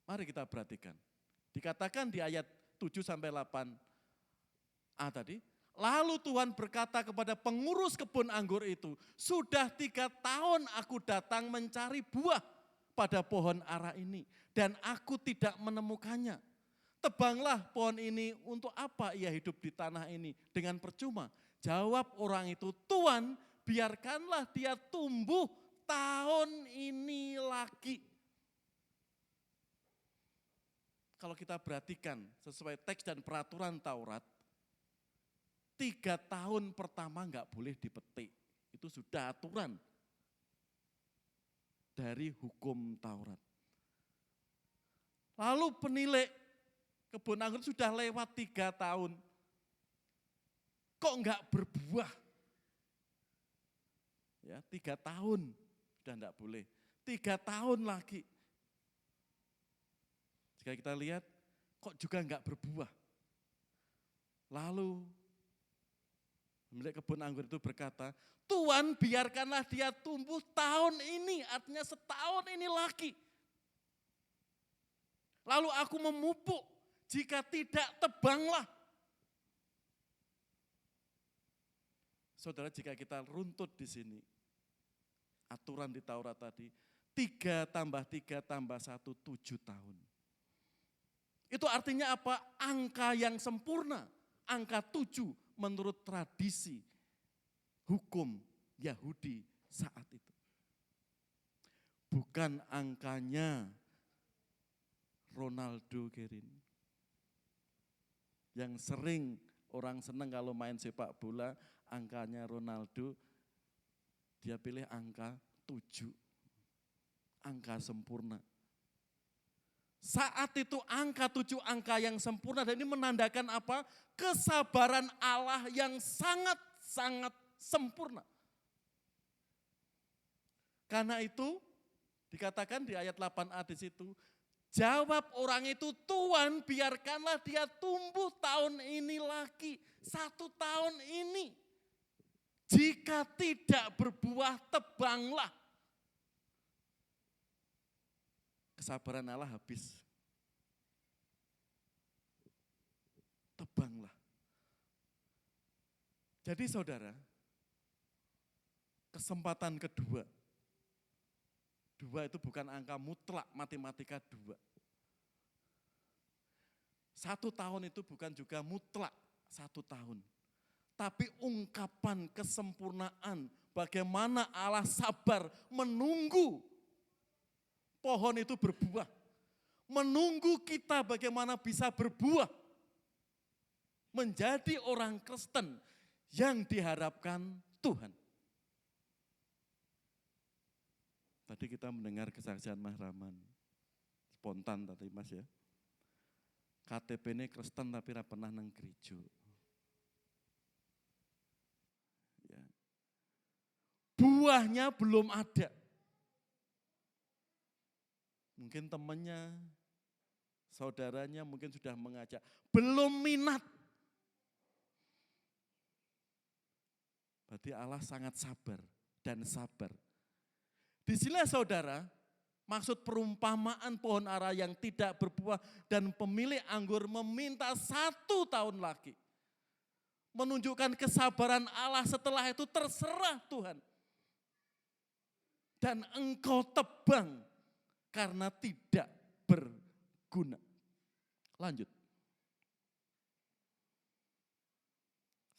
Mari kita perhatikan. Dikatakan di ayat 7 sampai 8a tadi, lalu Tuhan berkata kepada pengurus kebun anggur itu, sudah 3 tahun aku datang mencari buah pada pohon ara ini dan aku tidak menemukannya. Tebanglah pohon ini, untuk apa ia hidup di tanah ini dengan percuma? Jawab orang itu, Tuhan biarkanlah dia tumbuh tahun ini lagi. Kalau kita perhatikan sesuai teks dan peraturan Taurat, 3 tahun pertama enggak boleh dipetik. Itu sudah aturan dari hukum Taurat. Lalu penilik kebun anggur sudah lewat 3 tahun. Kok enggak berbuah? Ya, 3 tahun sudah enggak boleh. 3 tahun lagi. Jika kita lihat, kok juga enggak berbuah. Lalu pemilik kebun anggur itu berkata, Tuhan biarkanlah dia tumbuh tahun ini, artinya setahun ini lagi. Lalu aku memupuk, jika tidak tebanglah. Saudara, jika kita runtut di sini, aturan di Taurat tadi, 3 tambah 3 tambah 1, 7 tahun. Itu artinya apa? Angka yang sempurna, angka 7 menurut tradisi hukum Yahudi saat itu. Bukan angkanya Ronaldo Gerin. Yang sering orang senang kalau main sepak bola, angkanya Ronaldo, dia pilih angka 7. Angka sempurna. Saat itu angka 7 angka yang sempurna, dan ini menandakan apa? Kesabaran Allah yang sangat-sangat sempurna. Karena itu dikatakan di ayat 8a di situ, jawab orang itu, Tuhan biarkanlah dia tumbuh tahun ini lagi, 1 tahun ini. Jika tidak berbuah, tebanglah. Kesabaran Allah habis. Tebanglah. Jadi saudara, kesempatan kedua. 2 itu bukan angka mutlak, matematika 2. 1 tahun itu bukan juga mutlak 1 tahun. Tapi ungkapan kesempurnaan bagaimana Allah sabar menunggu pohon itu berbuah. Menunggu kita bagaimana bisa berbuah. Menjadi orang Kristen yang diharapkan Tuhan. Tadi kita mendengar kesaksian Mas Rahman. Spontan tadi Mas ya. KTP ini Kristen tapi tidak pernah nang gereja. Ya. Buahnya belum ada. Mungkin temannya, saudaranya mungkin sudah mengajak. Belum minat. Berarti Allah sangat sabar dan sabar. Di sini saudara, maksud perumpamaan pohon ara yang tidak berbuah dan pemilik anggur meminta 1 tahun lagi. Menunjukkan kesabaran Allah, setelah itu terserah Tuhan. Dan engkau tebang karena tidak berguna. Lanjut.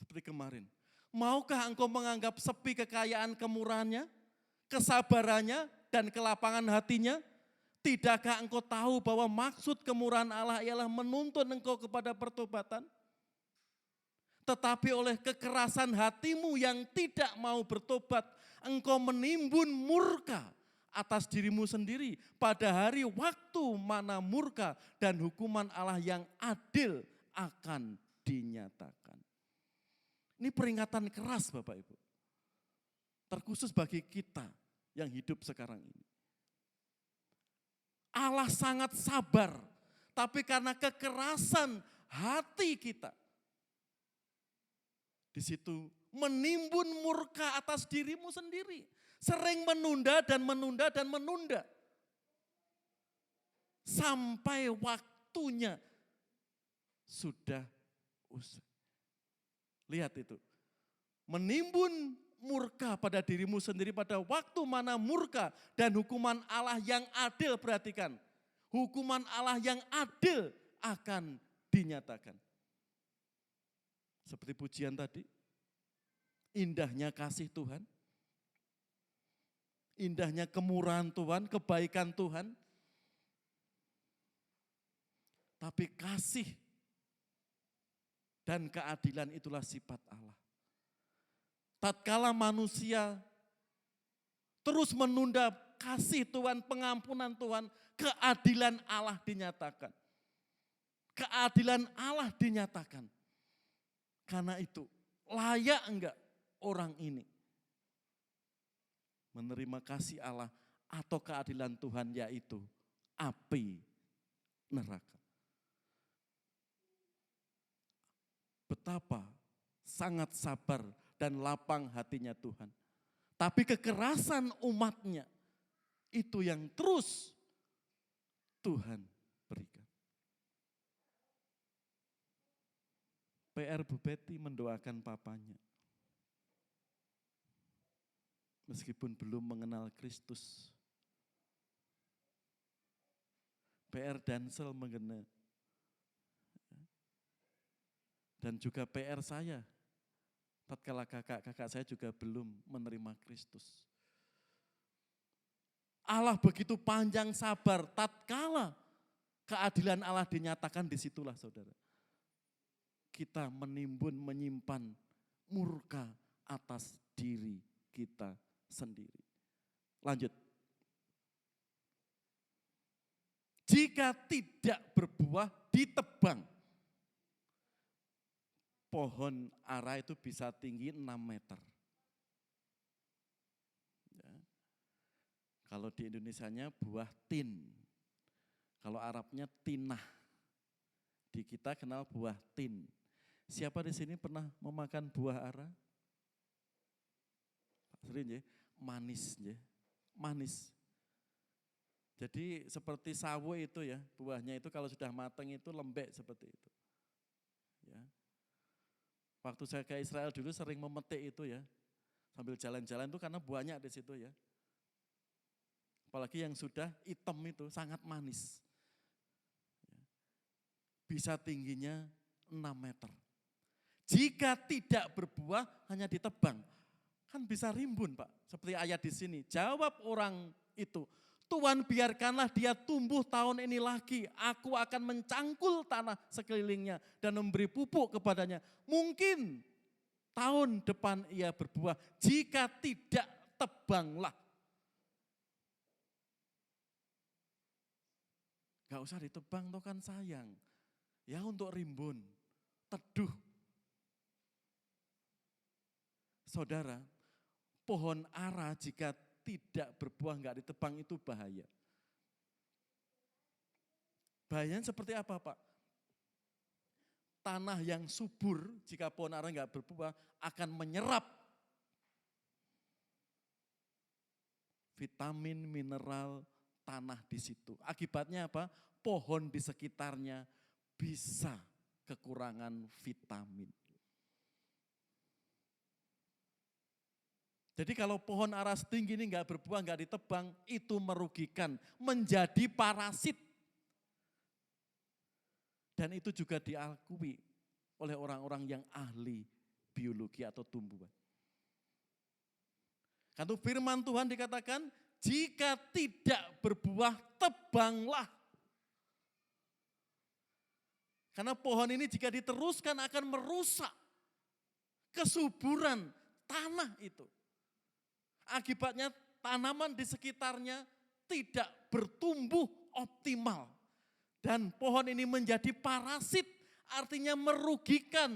Seperti kemarin. Maukah engkau menganggap sepi kekayaan kemurahannya, kesabarannya, dan kelapangan hatinya? Tidakkah engkau tahu bahwa maksud kemurahan Allah ialah menuntun engkau kepada pertobatan? Tetapi oleh kekerasan hatimu yang tidak mau bertobat, engkau menimbun murka atas dirimu sendiri pada hari waktu mana murka dan hukuman Allah yang adil akan dinyatakan. Ini peringatan keras Bapak Ibu. terkhusus bagi kita yang hidup sekarang ini. Allah sangat sabar, tapi karena kekerasan hati kita, di situ menimbun murka atas dirimu sendiri. Sering menunda dan menunda dan menunda. Sampai waktunya sudah usai. Lihat itu. Menimbun murka pada dirimu sendiri pada waktu mana murka dan hukuman Allah yang adil, perhatikan. Hukuman Allah yang adil akan dinyatakan. Seperti pujian tadi, indahnya kasih Tuhan, indahnya kemurahan Tuhan, kebaikan Tuhan. Tapi kasih dan keadilan itulah sifat Allah. Tatkala manusia terus menunda kasih Tuhan, pengampunan Tuhan, keadilan Allah dinyatakan. Keadilan Allah dinyatakan. Karena itu, layak enggak orang ini menerima kasih Allah atau keadilan Tuhan, yaitu api neraka. Betapa sangat sabar dan lapang hatinya Tuhan. Tapi kekerasan umatnya itu yang terus Tuhan berikan. PR Bu Betty mendoakan papanya. Meskipun belum mengenal Kristus. PR Dansel mengenal. Dan juga PR saya. Tatkala kakak-kakak saya juga belum menerima Kristus. Allah begitu panjang sabar, tatkala keadilan Allah dinyatakan, disitulah saudara. Kita menimbun, menyimpan murka atas diri kita sendiri. Lanjut. Jika tidak berbuah, ditebang. Pohon ara itu bisa tinggi 6 meter. Ya. Kalau di Indonesianya buah tin. Kalau Arabnya tinah. Di kita kenal buah tin. Siapa di sini pernah memakan buah ara? Sering ya, manis ya, manis. Jadi seperti sawo itu ya, buahnya itu kalau sudah matang itu lembek seperti itu. Ya. Waktu saya ke Israel dulu sering memetik itu ya, sambil jalan-jalan itu karena banyak di situ ya. Apalagi yang sudah hitam itu sangat manis. Bisa tingginya 6 meter. Jika tidak berbuah hanya ditebang. Kan bisa rimbun Pak, seperti ayat di sini. Jawab orang itu, Tuhan biarkanlah dia tumbuh tahun ini lagi. Aku akan mencangkul tanah sekelilingnya dan memberi pupuk kepadanya. Mungkin tahun depan ia berbuah. Jika tidak, tebanglah. Gak usah ditebang toh kan sayang. Ya untuk rimbun, teduh. Saudara, pohon ara jika tidak berbuah, enggak ditebang itu bahaya. Bahayanya seperti apa Pak? Tanah yang subur jika pohon ara enggak berbuah akan menyerap vitamin, mineral tanah di situ. Akibatnya apa? Pohon di sekitarnya bisa kekurangan vitamin. Jadi kalau pohon ara setinggi ini enggak berbuah, enggak ditebang, itu merugikan, menjadi parasit. Dan itu juga diakui oleh orang-orang yang ahli biologi atau tumbuhan. Karena firman Tuhan dikatakan, jika tidak berbuah, tebanglah. Karena pohon ini jika diteruskan akan merusak kesuburan tanah itu. Akibatnya tanaman di sekitarnya tidak bertumbuh optimal. Dan pohon ini menjadi parasit, artinya merugikan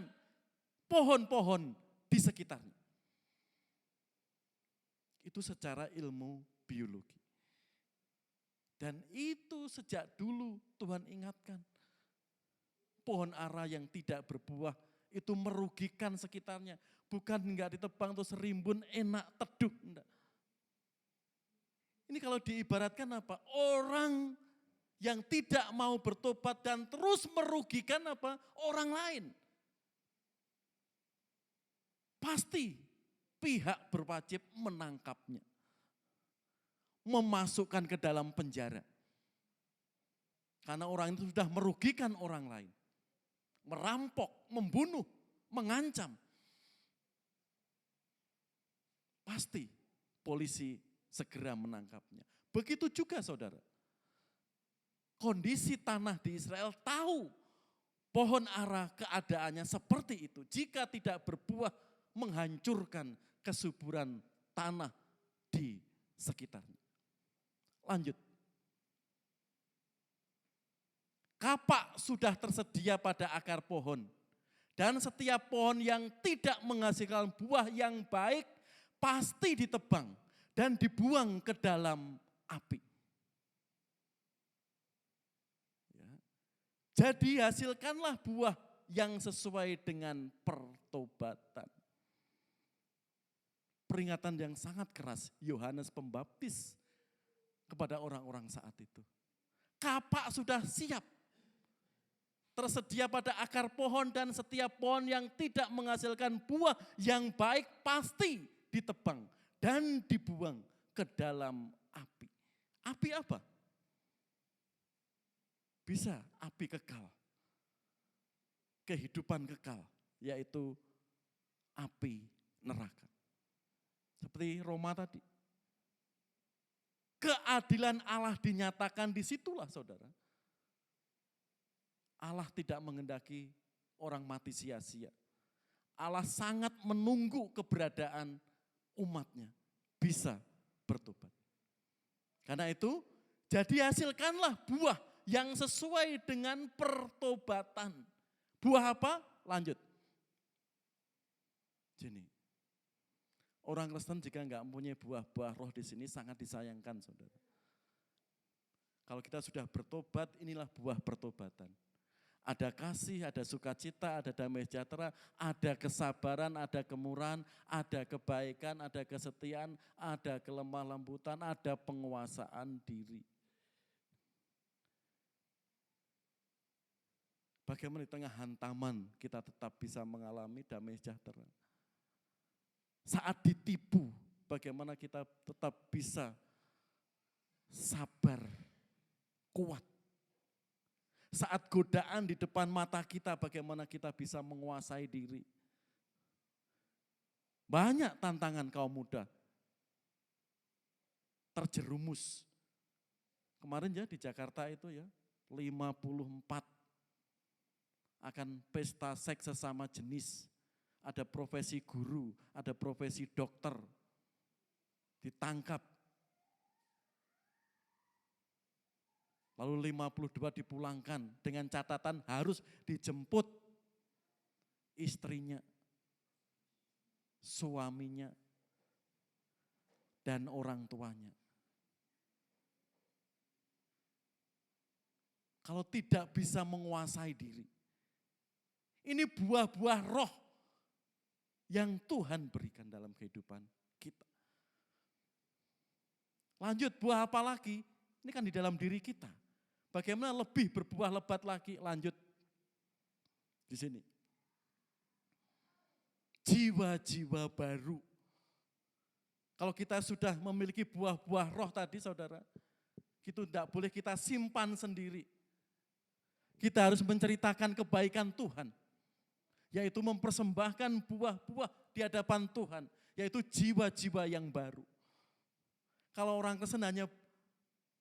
pohon-pohon di sekitarnya. Itu secara ilmu biologi. Dan itu sejak dulu Tuhan ingatkan. Pohon ara yang tidak berbuah itu merugikan sekitarnya. Bukan enggak ditebang terus rimbun enak teduh. Enggak. Ini kalau diibaratkan apa? Orang yang tidak mau bertobat dan terus merugikan apa? Orang lain. Pasti pihak berwajib menangkapnya. Memasukkan ke dalam penjara. Karena orang itu sudah merugikan orang lain. Merampok, membunuh, mengancam. Pasti polisi segera menangkapnya. Begitu juga saudara. Kondisi tanah di Israel tahu pohon ara keadaannya seperti itu. Jika tidak berbuah menghancurkan kesuburan tanah di sekitarnya. Lanjut. Kapak sudah tersedia pada akar pohon. Dan setiap pohon yang tidak menghasilkan buah yang baik pasti ditebang dan dibuang ke dalam api. Ya. Jadi hasilkanlah buah yang sesuai dengan pertobatan. Peringatan yang sangat keras Yohanes Pembaptis kepada orang-orang saat itu. Kapak sudah siap. Tersedia pada akar pohon dan setiap pohon yang tidak menghasilkan buah yang baik pasti ditebang dan dibuang ke dalam api. Api apa? Bisa api kekal. Kehidupan kekal, yaitu api neraka. Seperti Roma tadi. Keadilan Allah dinyatakan disitulah saudara. Allah tidak menghendaki orang mati sia-sia. Allah sangat menunggu keberadaan umatnya bisa bertobat. Karena itu, jadi hasilkanlah buah yang sesuai dengan pertobatan. Buah apa? Lanjut. Jadi, orang Kristen jika enggak mempunyai buah-buah roh di sini sangat disayangkan saudara. Kalau kita sudah bertobat, inilah buah pertobatan. Ada kasih, ada sukacita, ada damai sejahtera, ada kesabaran, ada kemurahan, ada kebaikan, ada kesetiaan, ada kelemah lembutan, ada penguasaan diri. Bagaimana di tengah hantaman kita tetap bisa mengalami damai sejahtera. Saat ditipu, bagaimana kita tetap bisa sabar, kuat. Saat godaan di depan mata kita, bagaimana kita bisa menguasai diri. Banyak tantangan kaum muda terjerumus. Kemarin ya di Jakarta itu ya, 54 akan pesta seks sesama jenis. Ada profesi guru, ada profesi dokter, ditangkap. Lalu 52 dipulangkan dengan catatan harus dijemput istrinya, suaminya, dan orang tuanya. Kalau tidak bisa menguasai diri. Ini buah-buah roh yang Tuhan berikan dalam kehidupan kita. Lanjut, buah apa lagi? Ini kan di dalam diri kita. Bagaimana lebih berbuah lebat lagi? Lanjut di sini. Jiwa-jiwa baru. Kalau kita sudah memiliki buah-buah roh tadi saudara, itu tidak boleh kita simpan sendiri. Kita harus menceritakan kebaikan Tuhan. Yaitu mempersembahkan buah-buah di hadapan Tuhan. Yaitu jiwa-jiwa yang baru. Kalau orang Kristen hanya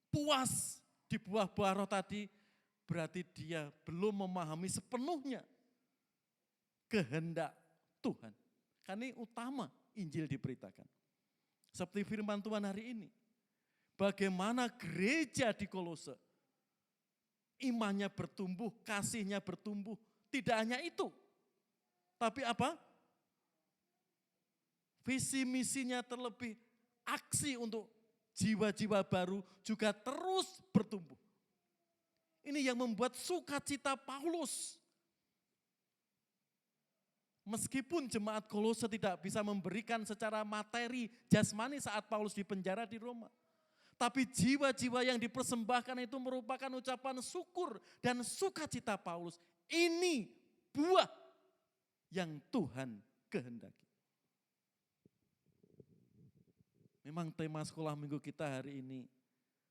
puas di buah-buah roh tadi, berarti dia belum memahami sepenuhnya kehendak Tuhan. Karena ini utama Injil diberitakan. Seperti firman Tuhan hari ini. Bagaimana gereja di Kolose, imannya bertumbuh, kasihnya bertumbuh. Tidak hanya itu, tapi apa? Visi misinya terlebih aksi untuk jiwa-jiwa baru juga terus bertumbuh. Ini yang membuat sukacita Paulus. Meskipun jemaat Kolose tidak bisa memberikan secara materi jasmani saat Paulus dipenjara di Roma. Tapi jiwa-jiwa yang dipersembahkan itu merupakan ucapan syukur dan sukacita Paulus. Ini buah yang Tuhan kehendaki. Memang tema sekolah minggu kita hari ini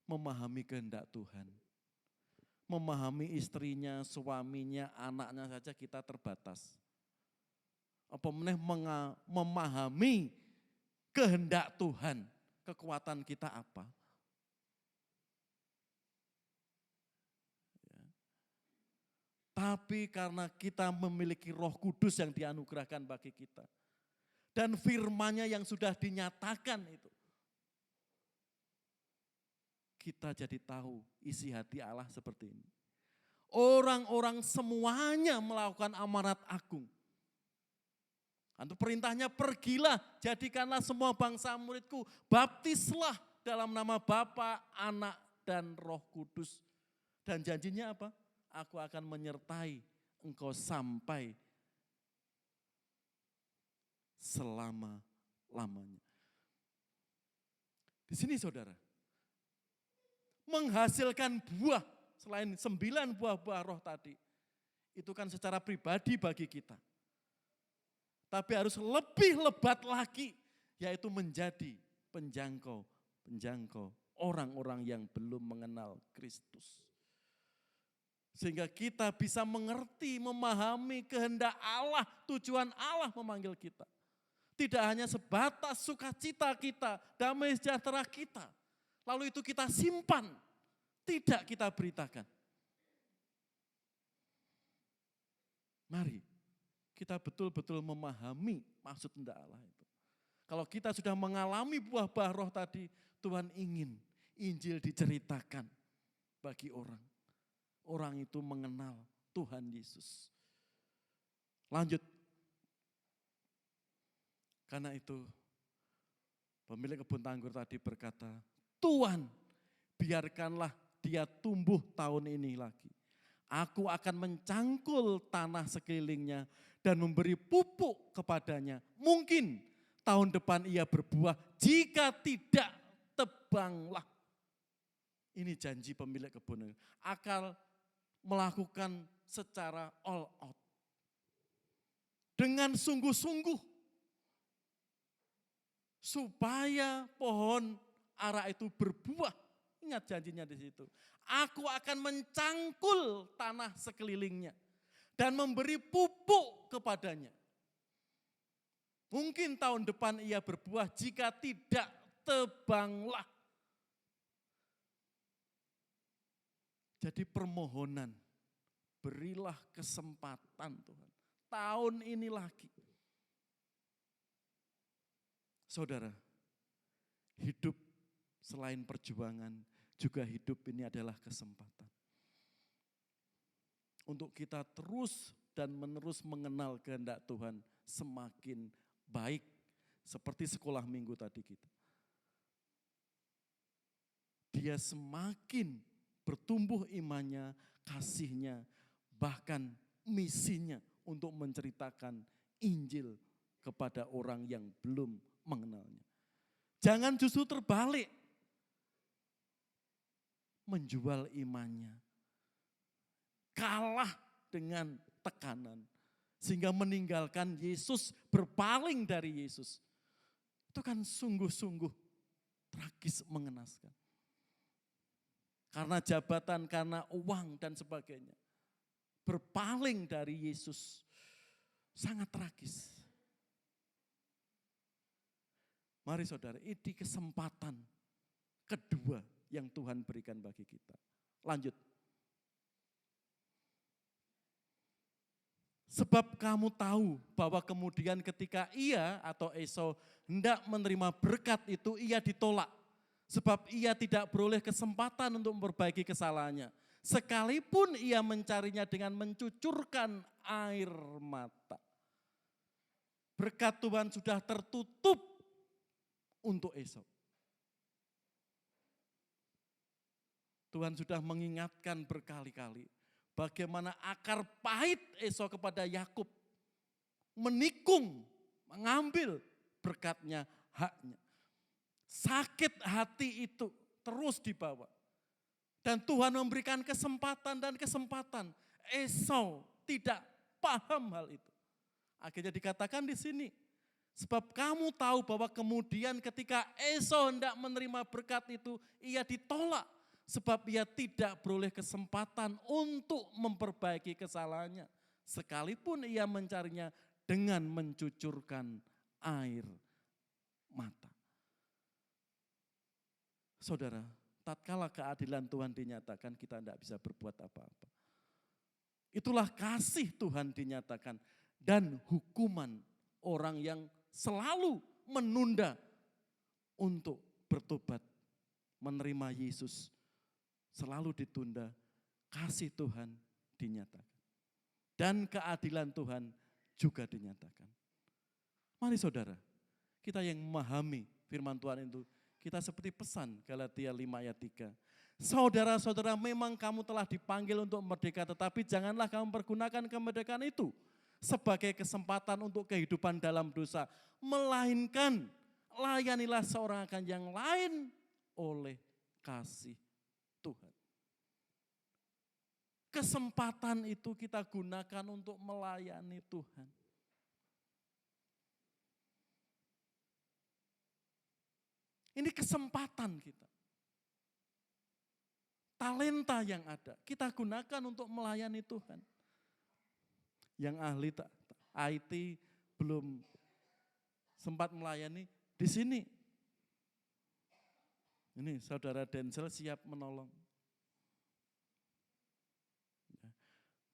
memahami kehendak Tuhan. Memahami istrinya, suaminya, anaknya saja kita terbatas. Apa memahami kehendak Tuhan, kekuatan kita apa? Ya. Tapi karena kita memiliki Roh Kudus yang dianugerahkan bagi kita, dan firman-Nya yang sudah dinyatakan itu, kita jadi tahu isi hati Allah seperti ini. Orang-orang semuanya melakukan amanat agung. Untuk perintahnya, pergilah, jadikanlah semua bangsa muridku, baptislah dalam nama Bapa, Anak, dan Roh Kudus. Dan janjinya apa? Aku akan menyertai engkau sampai selama-lamanya. Di sini saudara, menghasilkan buah selain 9 buah-buah roh tadi, itu kan secara pribadi bagi kita. Tapi harus lebih lebat lagi, yaitu menjadi penjangkau orang-orang yang belum mengenal Kristus. Sehingga kita bisa mengerti, memahami kehendak Allah, tujuan Allah memanggil kita. Tidak hanya sebatas sukacita kita, damai sejahtera kita. Lalu itu kita simpan, tidak kita beritakan. Mari kita betul-betul memahami maksud kehendak Allah itu. Kalau kita sudah mengalami buah-buah roh tadi, Tuhan ingin Injil diceritakan bagi orang. Orang itu mengenal Tuhan Yesus. Lanjut. Karena itu pemilik kebun anggur tadi berkata, Tuhan biarkanlah dia tumbuh tahun ini lagi. Aku akan mencangkul tanah sekelilingnya dan memberi pupuk kepadanya. Mungkin tahun depan ia berbuah, jika tidak tebanglah. Ini janji pemilik kebun. Akan melakukan secara all out. Dengan sungguh-sungguh. Supaya pohon ara itu berbuah. Ingat janjinya di situ. Aku akan mencangkul tanah sekelilingnya dan memberi pupuk kepadanya. Mungkin tahun depan ia berbuah, jika tidak tebanglah. Jadi permohonan, berilah kesempatan Tuhan. Tahun ini lagi. Saudara, hidup selain perjuangan, juga hidup ini adalah kesempatan. Untuk kita terus dan menerus mengenal kehendak Tuhan semakin baik. Seperti sekolah minggu tadi kita. Dia semakin bertumbuh imannya, kasihnya, bahkan misinya untuk menceritakan Injil kepada orang yang belum mengenalnya. Jangan justru terbalik. Menjual imannya. Kalah dengan tekanan. Sehingga meninggalkan Yesus, berpaling dari Yesus. Itu kan sungguh-sungguh tragis, mengenaskan. Karena jabatan, karena uang dan sebagainya. Berpaling dari Yesus. Sangat tragis. Mari saudara, ini kesempatan kedua yang Tuhan berikan bagi kita. Lanjut. Sebab kamu tahu bahwa kemudian ketika ia atau Esau hendak menerima berkat itu, ia ditolak. Sebab ia tidak beroleh kesempatan untuk memperbaiki kesalahannya. Sekalipun ia mencarinya dengan mencucurkan air mata. Berkat Tuhan sudah tertutup untuk Esau. Tuhan sudah mengingatkan berkali-kali bagaimana akar pahit Esau kepada Yakub menikung, mengambil berkatnya, haknya. Sakit hati itu terus dibawa. Dan Tuhan memberikan kesempatan dan kesempatan. Esau tidak paham hal itu. Akhirnya dikatakan di sini, sebab kamu tahu bahwa kemudian ketika Esau hendak menerima berkat itu, ia ditolak. Sebab ia tidak beroleh kesempatan untuk memperbaiki kesalahannya. Sekalipun ia mencarinya dengan mencucurkan air mata. Saudara, tatkala keadilan Tuhan dinyatakan, kita tidak bisa berbuat apa-apa. Itulah kasih Tuhan dinyatakan dan hukuman orang yang selalu menunda untuk bertobat, menerima Yesus. Selalu ditunda, kasih Tuhan dinyatakan. Dan keadilan Tuhan juga dinyatakan. Mari saudara, kita yang memahami firman Tuhan itu, kita seperti pesan Galatia 5 ayat 3. Saudara-saudara, memang kamu telah dipanggil untuk merdeka, tetapi janganlah kamu pergunakan kemerdekaan itu sebagai kesempatan untuk kehidupan dalam dosa. Melainkan layanilah seorang akan yang lain oleh kasih Tuhan. Kesempatan itu kita gunakan untuk melayani Tuhan. Ini kesempatan kita. Talenta yang ada, kita gunakan untuk melayani Tuhan. Yang ahli IT belum sempat melayani, di sini. Ini saudara Denzel siap menolong.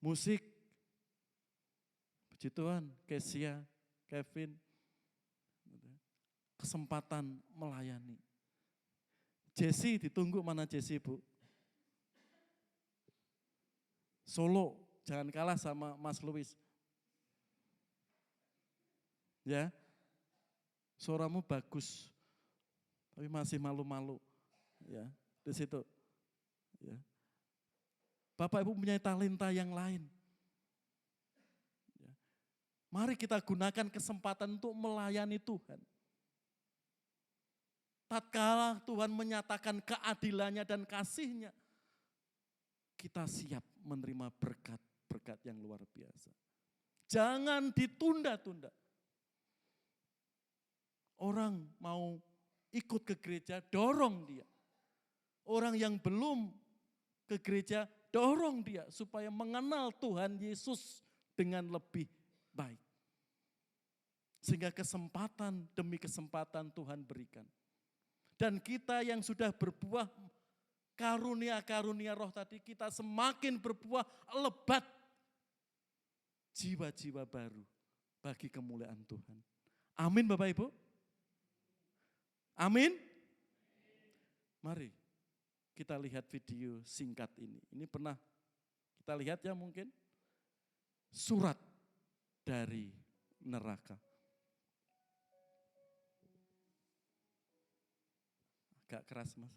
Musik, puji Tuhan, Kesia, Kevin, kesempatan melayani. Jesse ditunggu, mana Jesse Bu? Solo, jangan kalah sama Mas Luis. Ya, suaramu bagus, tapi masih malu-malu. Ya, di situ. Ya. Bapak Ibu punya talenta yang lain. Ya. Mari kita gunakan kesempatan untuk melayani Tuhan. Tatkala Tuhan menyatakan keadilannya dan kasih-Nya, kita siap menerima berkat-berkat yang luar biasa. Jangan ditunda-tunda. Orang mau ikut ke gereja, dorong dia. Orang yang belum ke gereja, dorong dia supaya mengenal Tuhan Yesus dengan lebih baik. Sehingga kesempatan demi kesempatan Tuhan berikan. Dan kita yang sudah berbuah karunia-karunia roh tadi, kita semakin berbuah lebat jiwa-jiwa baru bagi kemuliaan Tuhan. Amin Bapak Ibu. Amin. Mari kita lihat video singkat ini. Ini pernah kita lihat ya mungkin. Surat dari neraka. Agak keras Mas.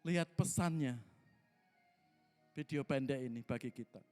Lihat pesannya. Video pendek ini bagi kita.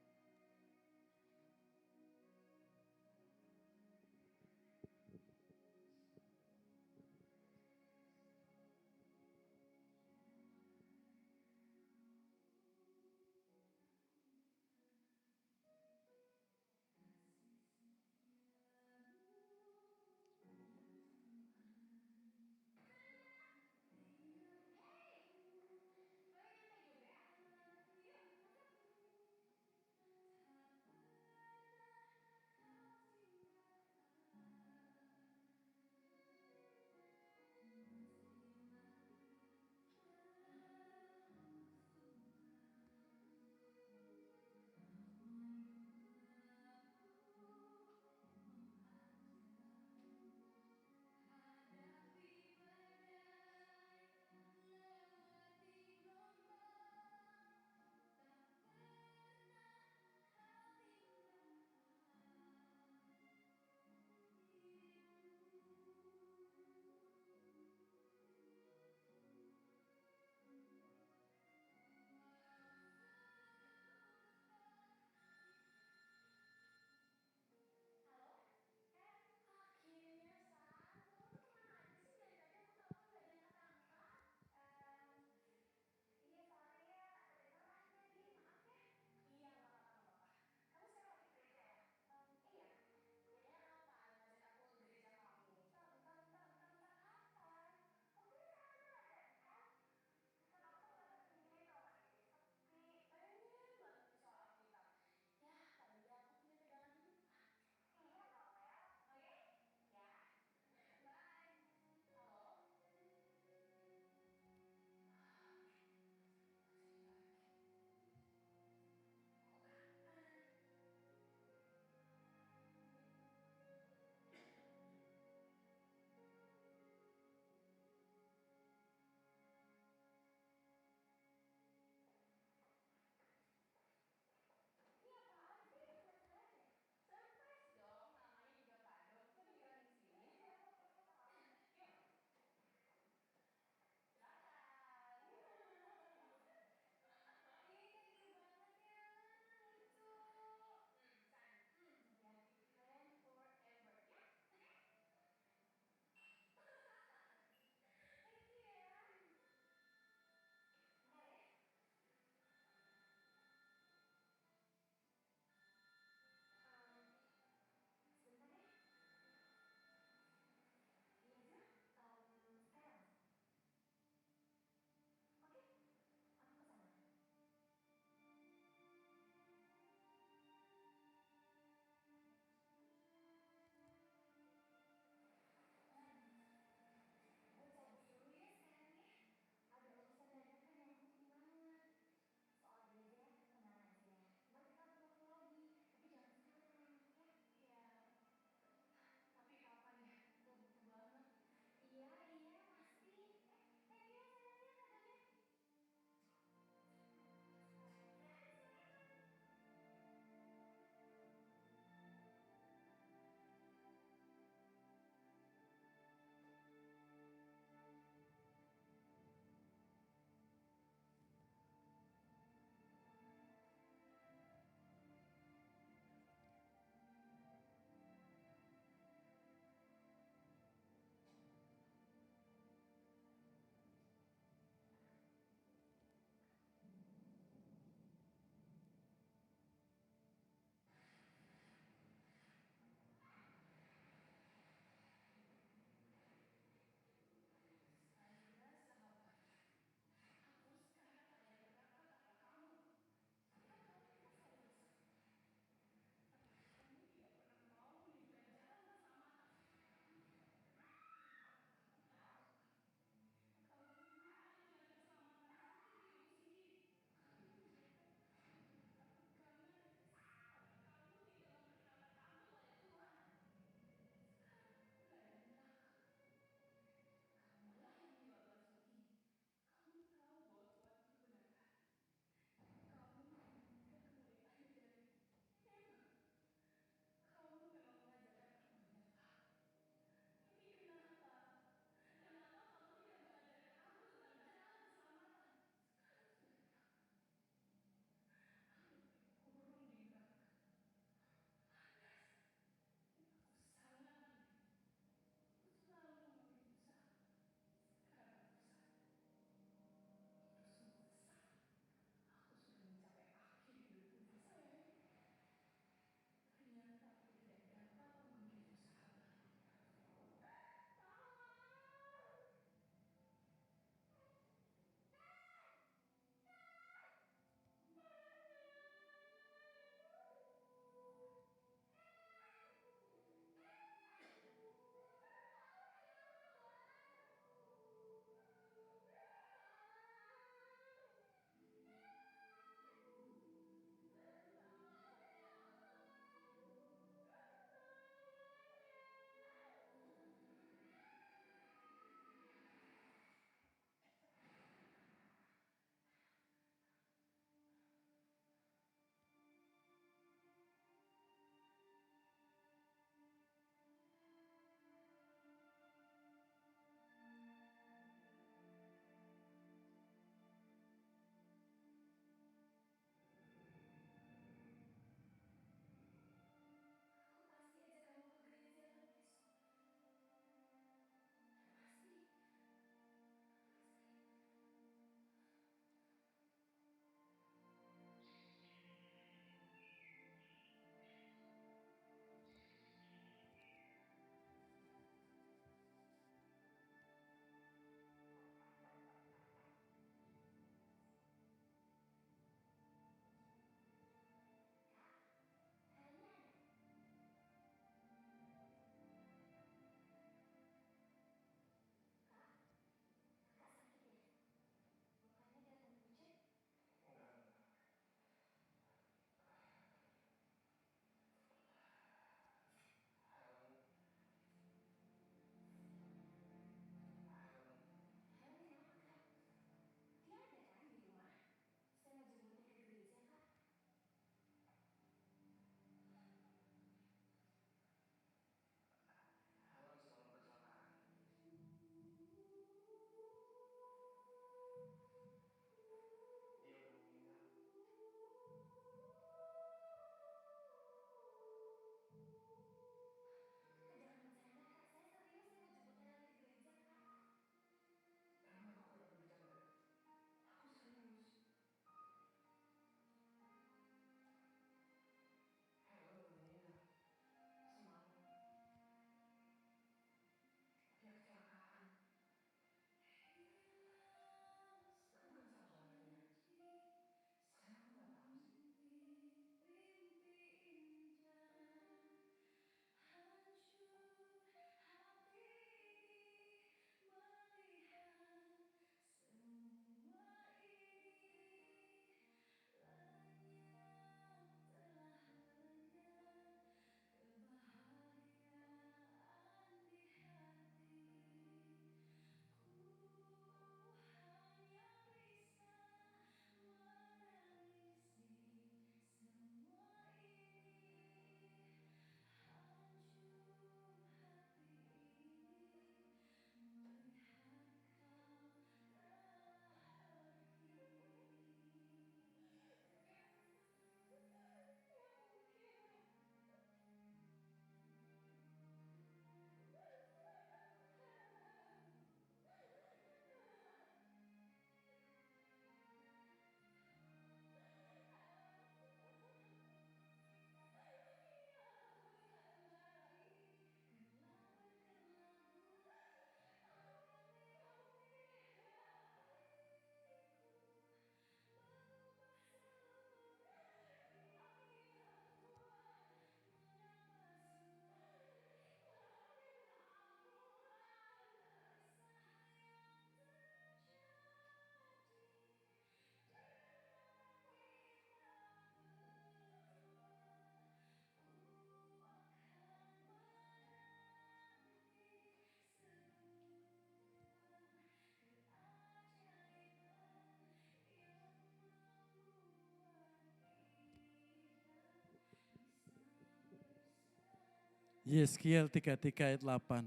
Yeskiel 33 ayat 8.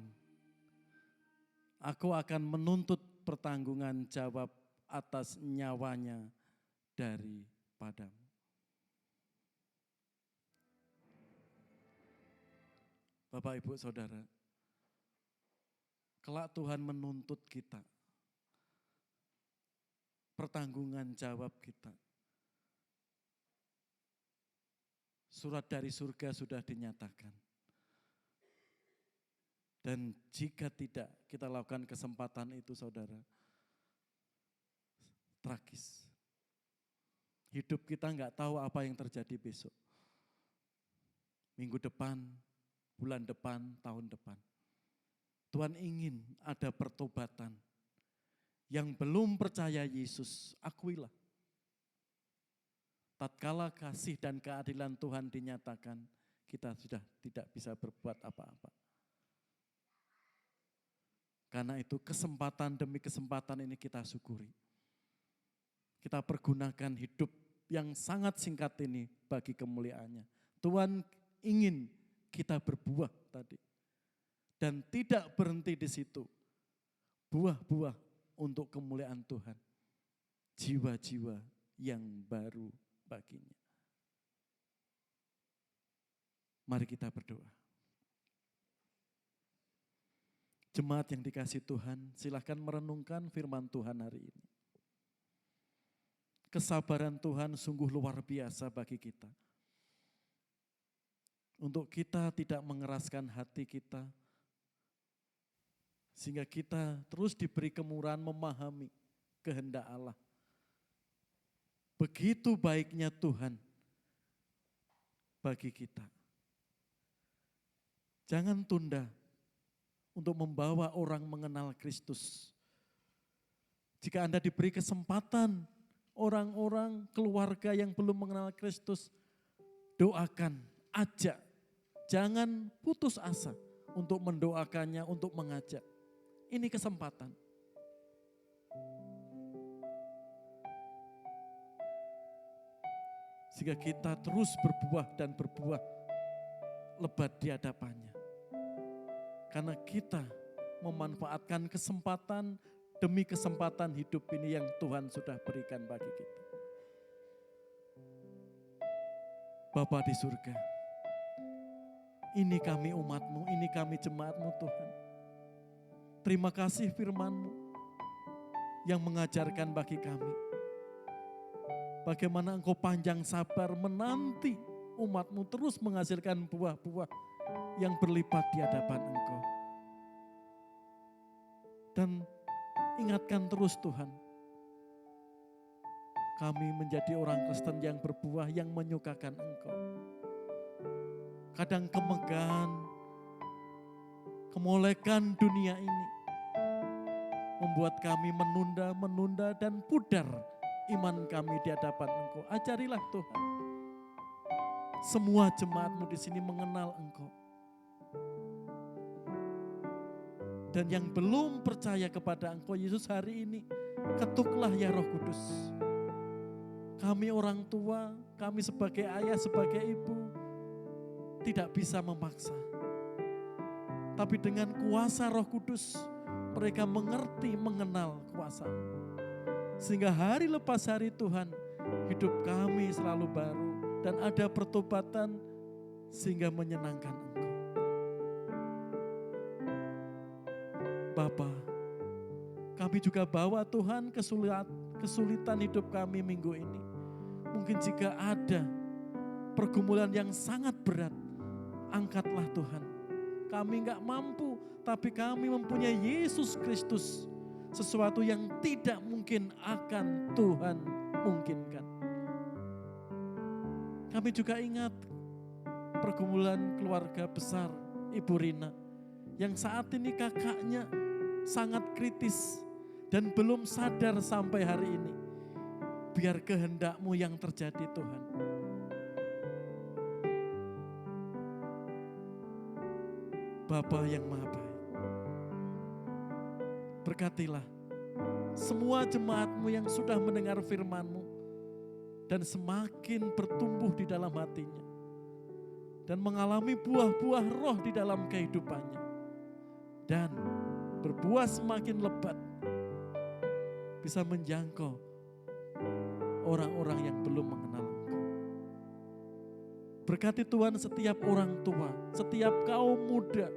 Aku akan menuntut pertanggungan jawab atas nyawanya daripadamu. Bapak, Ibu, Saudara, kelak Tuhan menuntut kita. Pertanggungan jawab kita. Surat dari surga sudah dinyatakan. Dan jika tidak kita lakukan kesempatan itu, saudara, tragis. Hidup kita nggak tahu apa yang terjadi besok. Minggu depan, bulan depan, tahun depan. Tuhan ingin ada pertobatan. Yang belum percaya Yesus, akuilah. Tatkala kasih dan keadilan Tuhan dinyatakan, kita sudah tidak bisa berbuat apa-apa. Karena itu kesempatan demi kesempatan ini kita syukuri. Kita pergunakan hidup yang sangat singkat ini bagi kemuliaannya. Tuhan ingin kita berbuah tadi. Dan tidak berhenti di situ. Buah-buah untuk kemuliaan Tuhan. Jiwa-jiwa yang baru baginya. Mari kita berdoa. Jemaat yang dikasihi Tuhan, silakan merenungkan firman Tuhan hari ini. Kesabaran Tuhan sungguh luar biasa bagi kita. Untuk kita tidak mengeraskan hati kita, sehingga kita terus diberi kemurahan memahami kehendak Allah. Begitu baiknya Tuhan bagi kita. Jangan tunda untuk membawa orang mengenal Kristus. Jika Anda diberi kesempatan, orang-orang keluarga yang belum mengenal Kristus, doakan, ajak. Jangan putus asa untuk mendoakannya, untuk mengajak. Ini kesempatan. Sehingga kita terus berbuah dan berbuah lebat di hadapannya. Karena kita memanfaatkan kesempatan demi kesempatan hidup ini yang Tuhan sudah berikan bagi kita. Bapa di surga, ini kami umat-Mu, ini kami jemaat-Mu Tuhan. Terima kasih firman-Mu yang mengajarkan bagi kami. Bagaimana Engkau panjang sabar menanti umat-Mu terus menghasilkan buah-buah yang berlipat di hadapan Engkau. Dan ingatkan terus Tuhan, kami menjadi orang Kristen yang berbuah, yang menyukakan Engkau. Kadang kemegahan, kemolekan dunia ini membuat kami menunda dan pudar iman kami di hadapan Engkau. Ajarilah Tuhan. Semua jemaat-Mu di sini mengenal Engkau. Dan yang belum percaya kepada Engkau Yesus hari ini, ketuklah ya Roh Kudus. Kami orang tua, kami sebagai ayah, sebagai ibu, tidak bisa memaksa. Tapi dengan kuasa Roh Kudus, mereka mengerti, mengenal kuasa. Sehingga hari lepas hari Tuhan, hidup kami selalu baru. Dan ada pertobatan sehingga menyenangkan Engkau. Bapa, kami juga bawa Tuhan kesulitan hidup kami minggu ini. Mungkin jika ada pergumulan yang sangat berat, angkatlah Tuhan. Kami enggak mampu, tapi kami mempunyai Yesus Kristus. Sesuatu yang tidak mungkin akan Tuhan mungkinkan. Kami juga ingat pergumulan keluarga besar Ibu Rina. Yang saat ini kakaknya sangat kritis dan belum sadar sampai hari ini. Biar kehendak-Mu yang terjadi Tuhan. Bapa yang Maha Baik, berkatilah semua jemaat-Mu yang sudah mendengar firman-Mu dan semakin bertumbuh di dalam hatinya. dan mengalami buah-buah roh di dalam kehidupannya. Dan berbuah semakin lebat, bisa menjangkau orang-orang yang belum mengenal Engkau. Berkati Tuhan setiap orang tua, setiap kaum muda,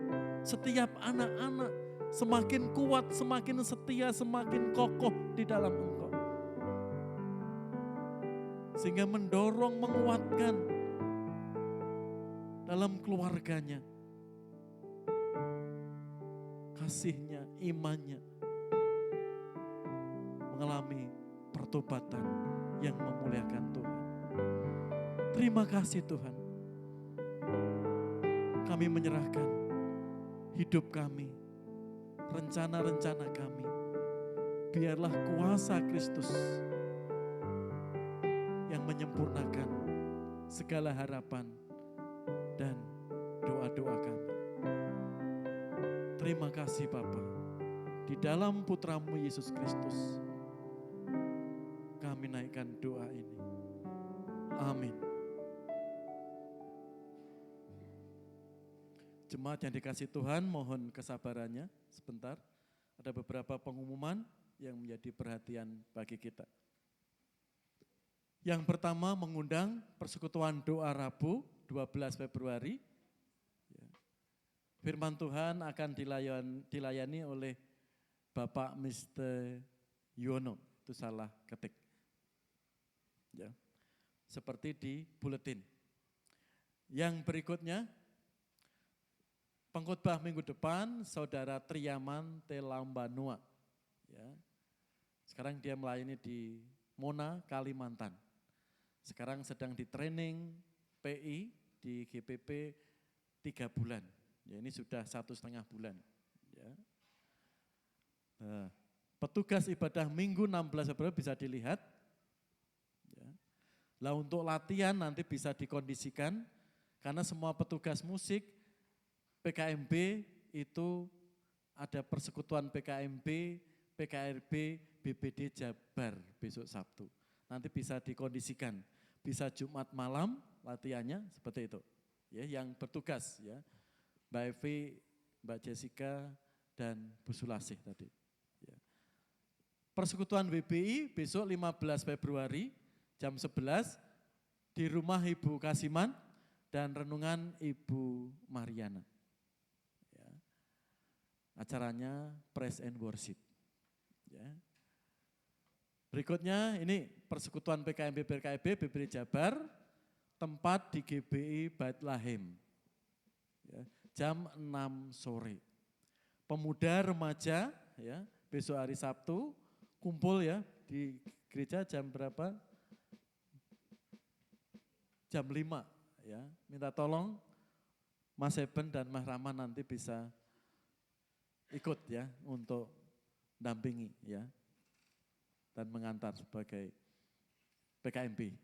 setiap anak-anak, semakin kuat, semakin setia, semakin kokoh di dalam Engkau. Sehingga mendorong, menguatkan dalam keluarganya, kasihnya, imannya, mengalami pertobatan yang memuliakan Tuhan. Terima kasih Tuhan. Kami menyerahkan hidup kami, rencana-rencana kami. Biarlah kuasa Kristus yang menyempurnakan segala harapan dan doa-doa kami. Terima kasih Bapa. Di dalam Putramu Yesus Kristus, kami naikkan doa ini. Amin. Jemaat yang dikasih Tuhan, mohon kesabarannya sebentar. Ada beberapa pengumuman yang menjadi perhatian bagi kita. Yang pertama mengundang persekutuan doa Rabu 12 Februari. Firman Tuhan akan dilayani oleh Bapak Mr. Yono. Itu salah ketik. Ya. Seperti di buletin. Yang berikutnya, pengkhotbah minggu depan, Saudara Triaman Telambanua. Ya. Sekarang dia melayani di Mona, Kalimantan. Sekarang sedang di training PI di GPP 3 bulan. Ya, ini sudah 1,5 bulan. Ya. Nah, petugas ibadah minggu 16 Februari bisa dilihat. Ya. Lah untuk latihan nanti bisa dikondisikan, karena semua petugas musik PKMB itu ada persekutuan PKMB, PKRB, BPD Jabar besok Sabtu. Nanti bisa dikondisikan, bisa Jumat malam latihannya seperti itu. Ya, yang bertugas ya, Mbak Evi, Mbak Jessica, dan Bu Sulasih tadi. Ya. Persekutuan WBI besok 15 Februari jam 11 di rumah Ibu Kasiman dan renungan Ibu Mariana. Acaranya Praise and Worship. Ya. Berikutnya ini persekutuan PKMB PKIB BPD Jabar, tempat di GBI Bethlehem. Ya, jam 6 sore. Pemuda remaja ya, besok hari Sabtu kumpul ya di gereja jam berapa? Jam 5 ya. Minta tolong Mas Eben dan Mas Rahman nanti bisa ikut ya untuk dampingi ya dan mengantar sebagai PKMB.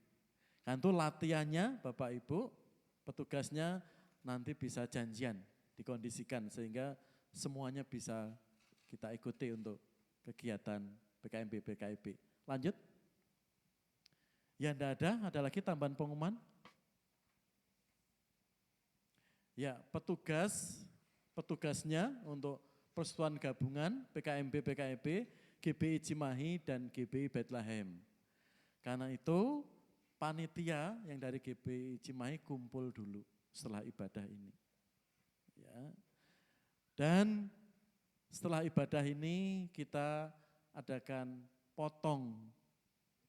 Kan itu latihannya Bapak Ibu, petugasnya nanti bisa janjian, dikondisikan sehingga semuanya bisa kita ikuti untuk kegiatan PKMB PKIB. Lanjut. Ya enggak ada lagi tambahan pengumuman? Ya, petugasnya untuk persekutuan gabungan PKMB PKIB, GBI Cimahi dan GBI Bethlehem. Karena itu panitia yang dari GBI Cimahi kumpul dulu setelah ibadah ini. Ya. Dan setelah ibadah ini kita adakan potong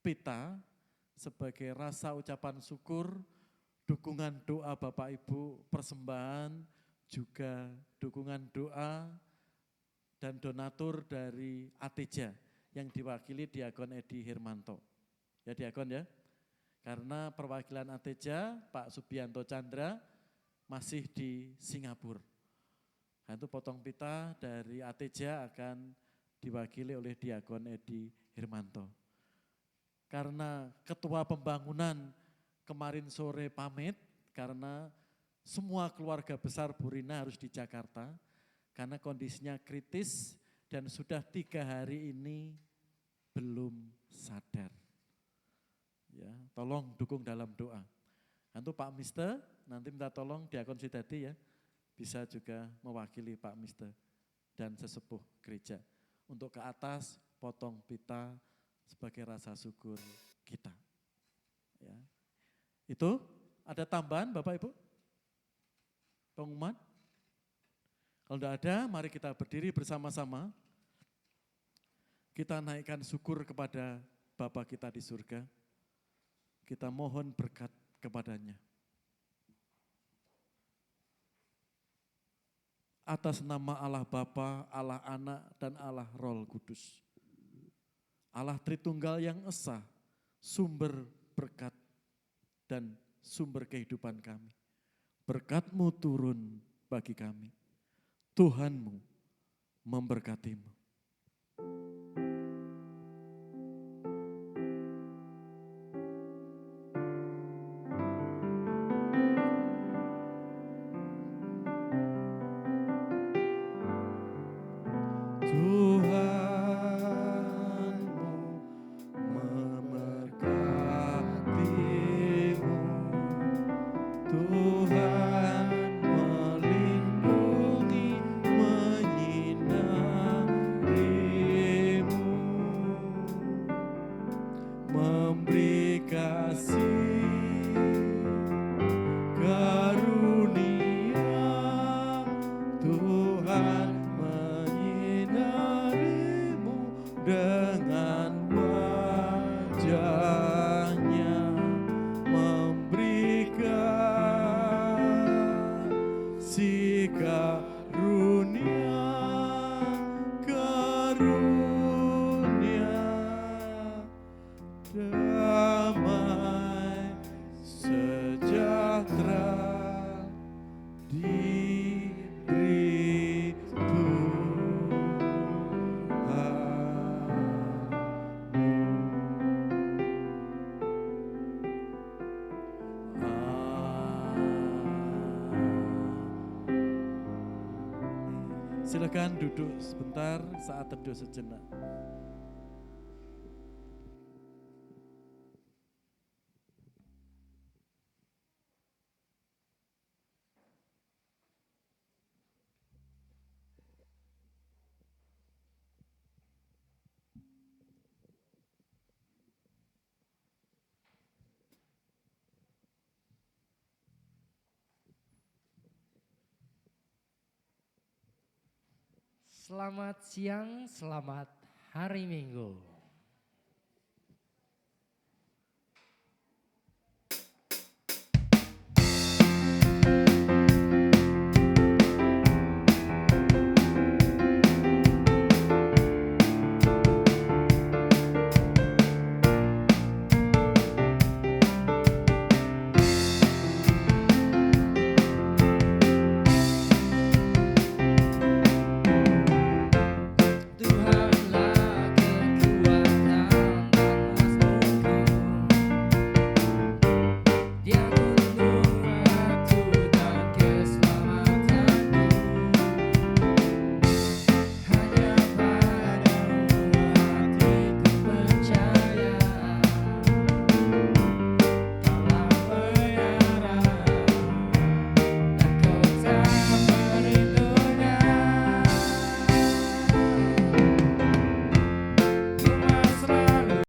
pita sebagai rasa ucapan syukur, dukungan doa Bapak Ibu, persembahan, juga dukungan doa dan donatur dari Ateja yang diwakili Diakon Edi Hermanto. Ya Diakon ya, karena perwakilan Ateja Pak Subianto Chandra masih di Singapura. Nah, itu potong pita dari Ateja akan diwakili oleh Diakon Edi Hermanto. Karena ketua pembangunan kemarin sore pamit, karena semua keluarga besar Burina harus di Jakarta, karena kondisinya kritis dan sudah 3 hari ini belum sadar. Ya, tolong dukung dalam doa. Nanti Pak Mister nanti minta tolong Diakon Sidadi ya, bisa juga mewakili Pak Mister dan sesepuh gereja. Untuk ke atas potong pita sebagai rasa syukur kita. Ya. Itu ada tambahan Bapak Ibu? Pengumuman? Kalau tidak ada, mari kita berdiri bersama-sama. Kita naikkan syukur kepada Bapa kita di surga. Kita mohon berkat kepadanya. Atas nama Allah Bapa, Allah Anak, dan Allah Roh Kudus. Allah Tritunggal yang esa, sumber berkat dan sumber kehidupan kami. Berkat-Mu turun bagi kami. Tuhanmu memberkatimu. Silakan duduk sebentar saat teduh sejenak. Selamat siang, selamat hari Minggu.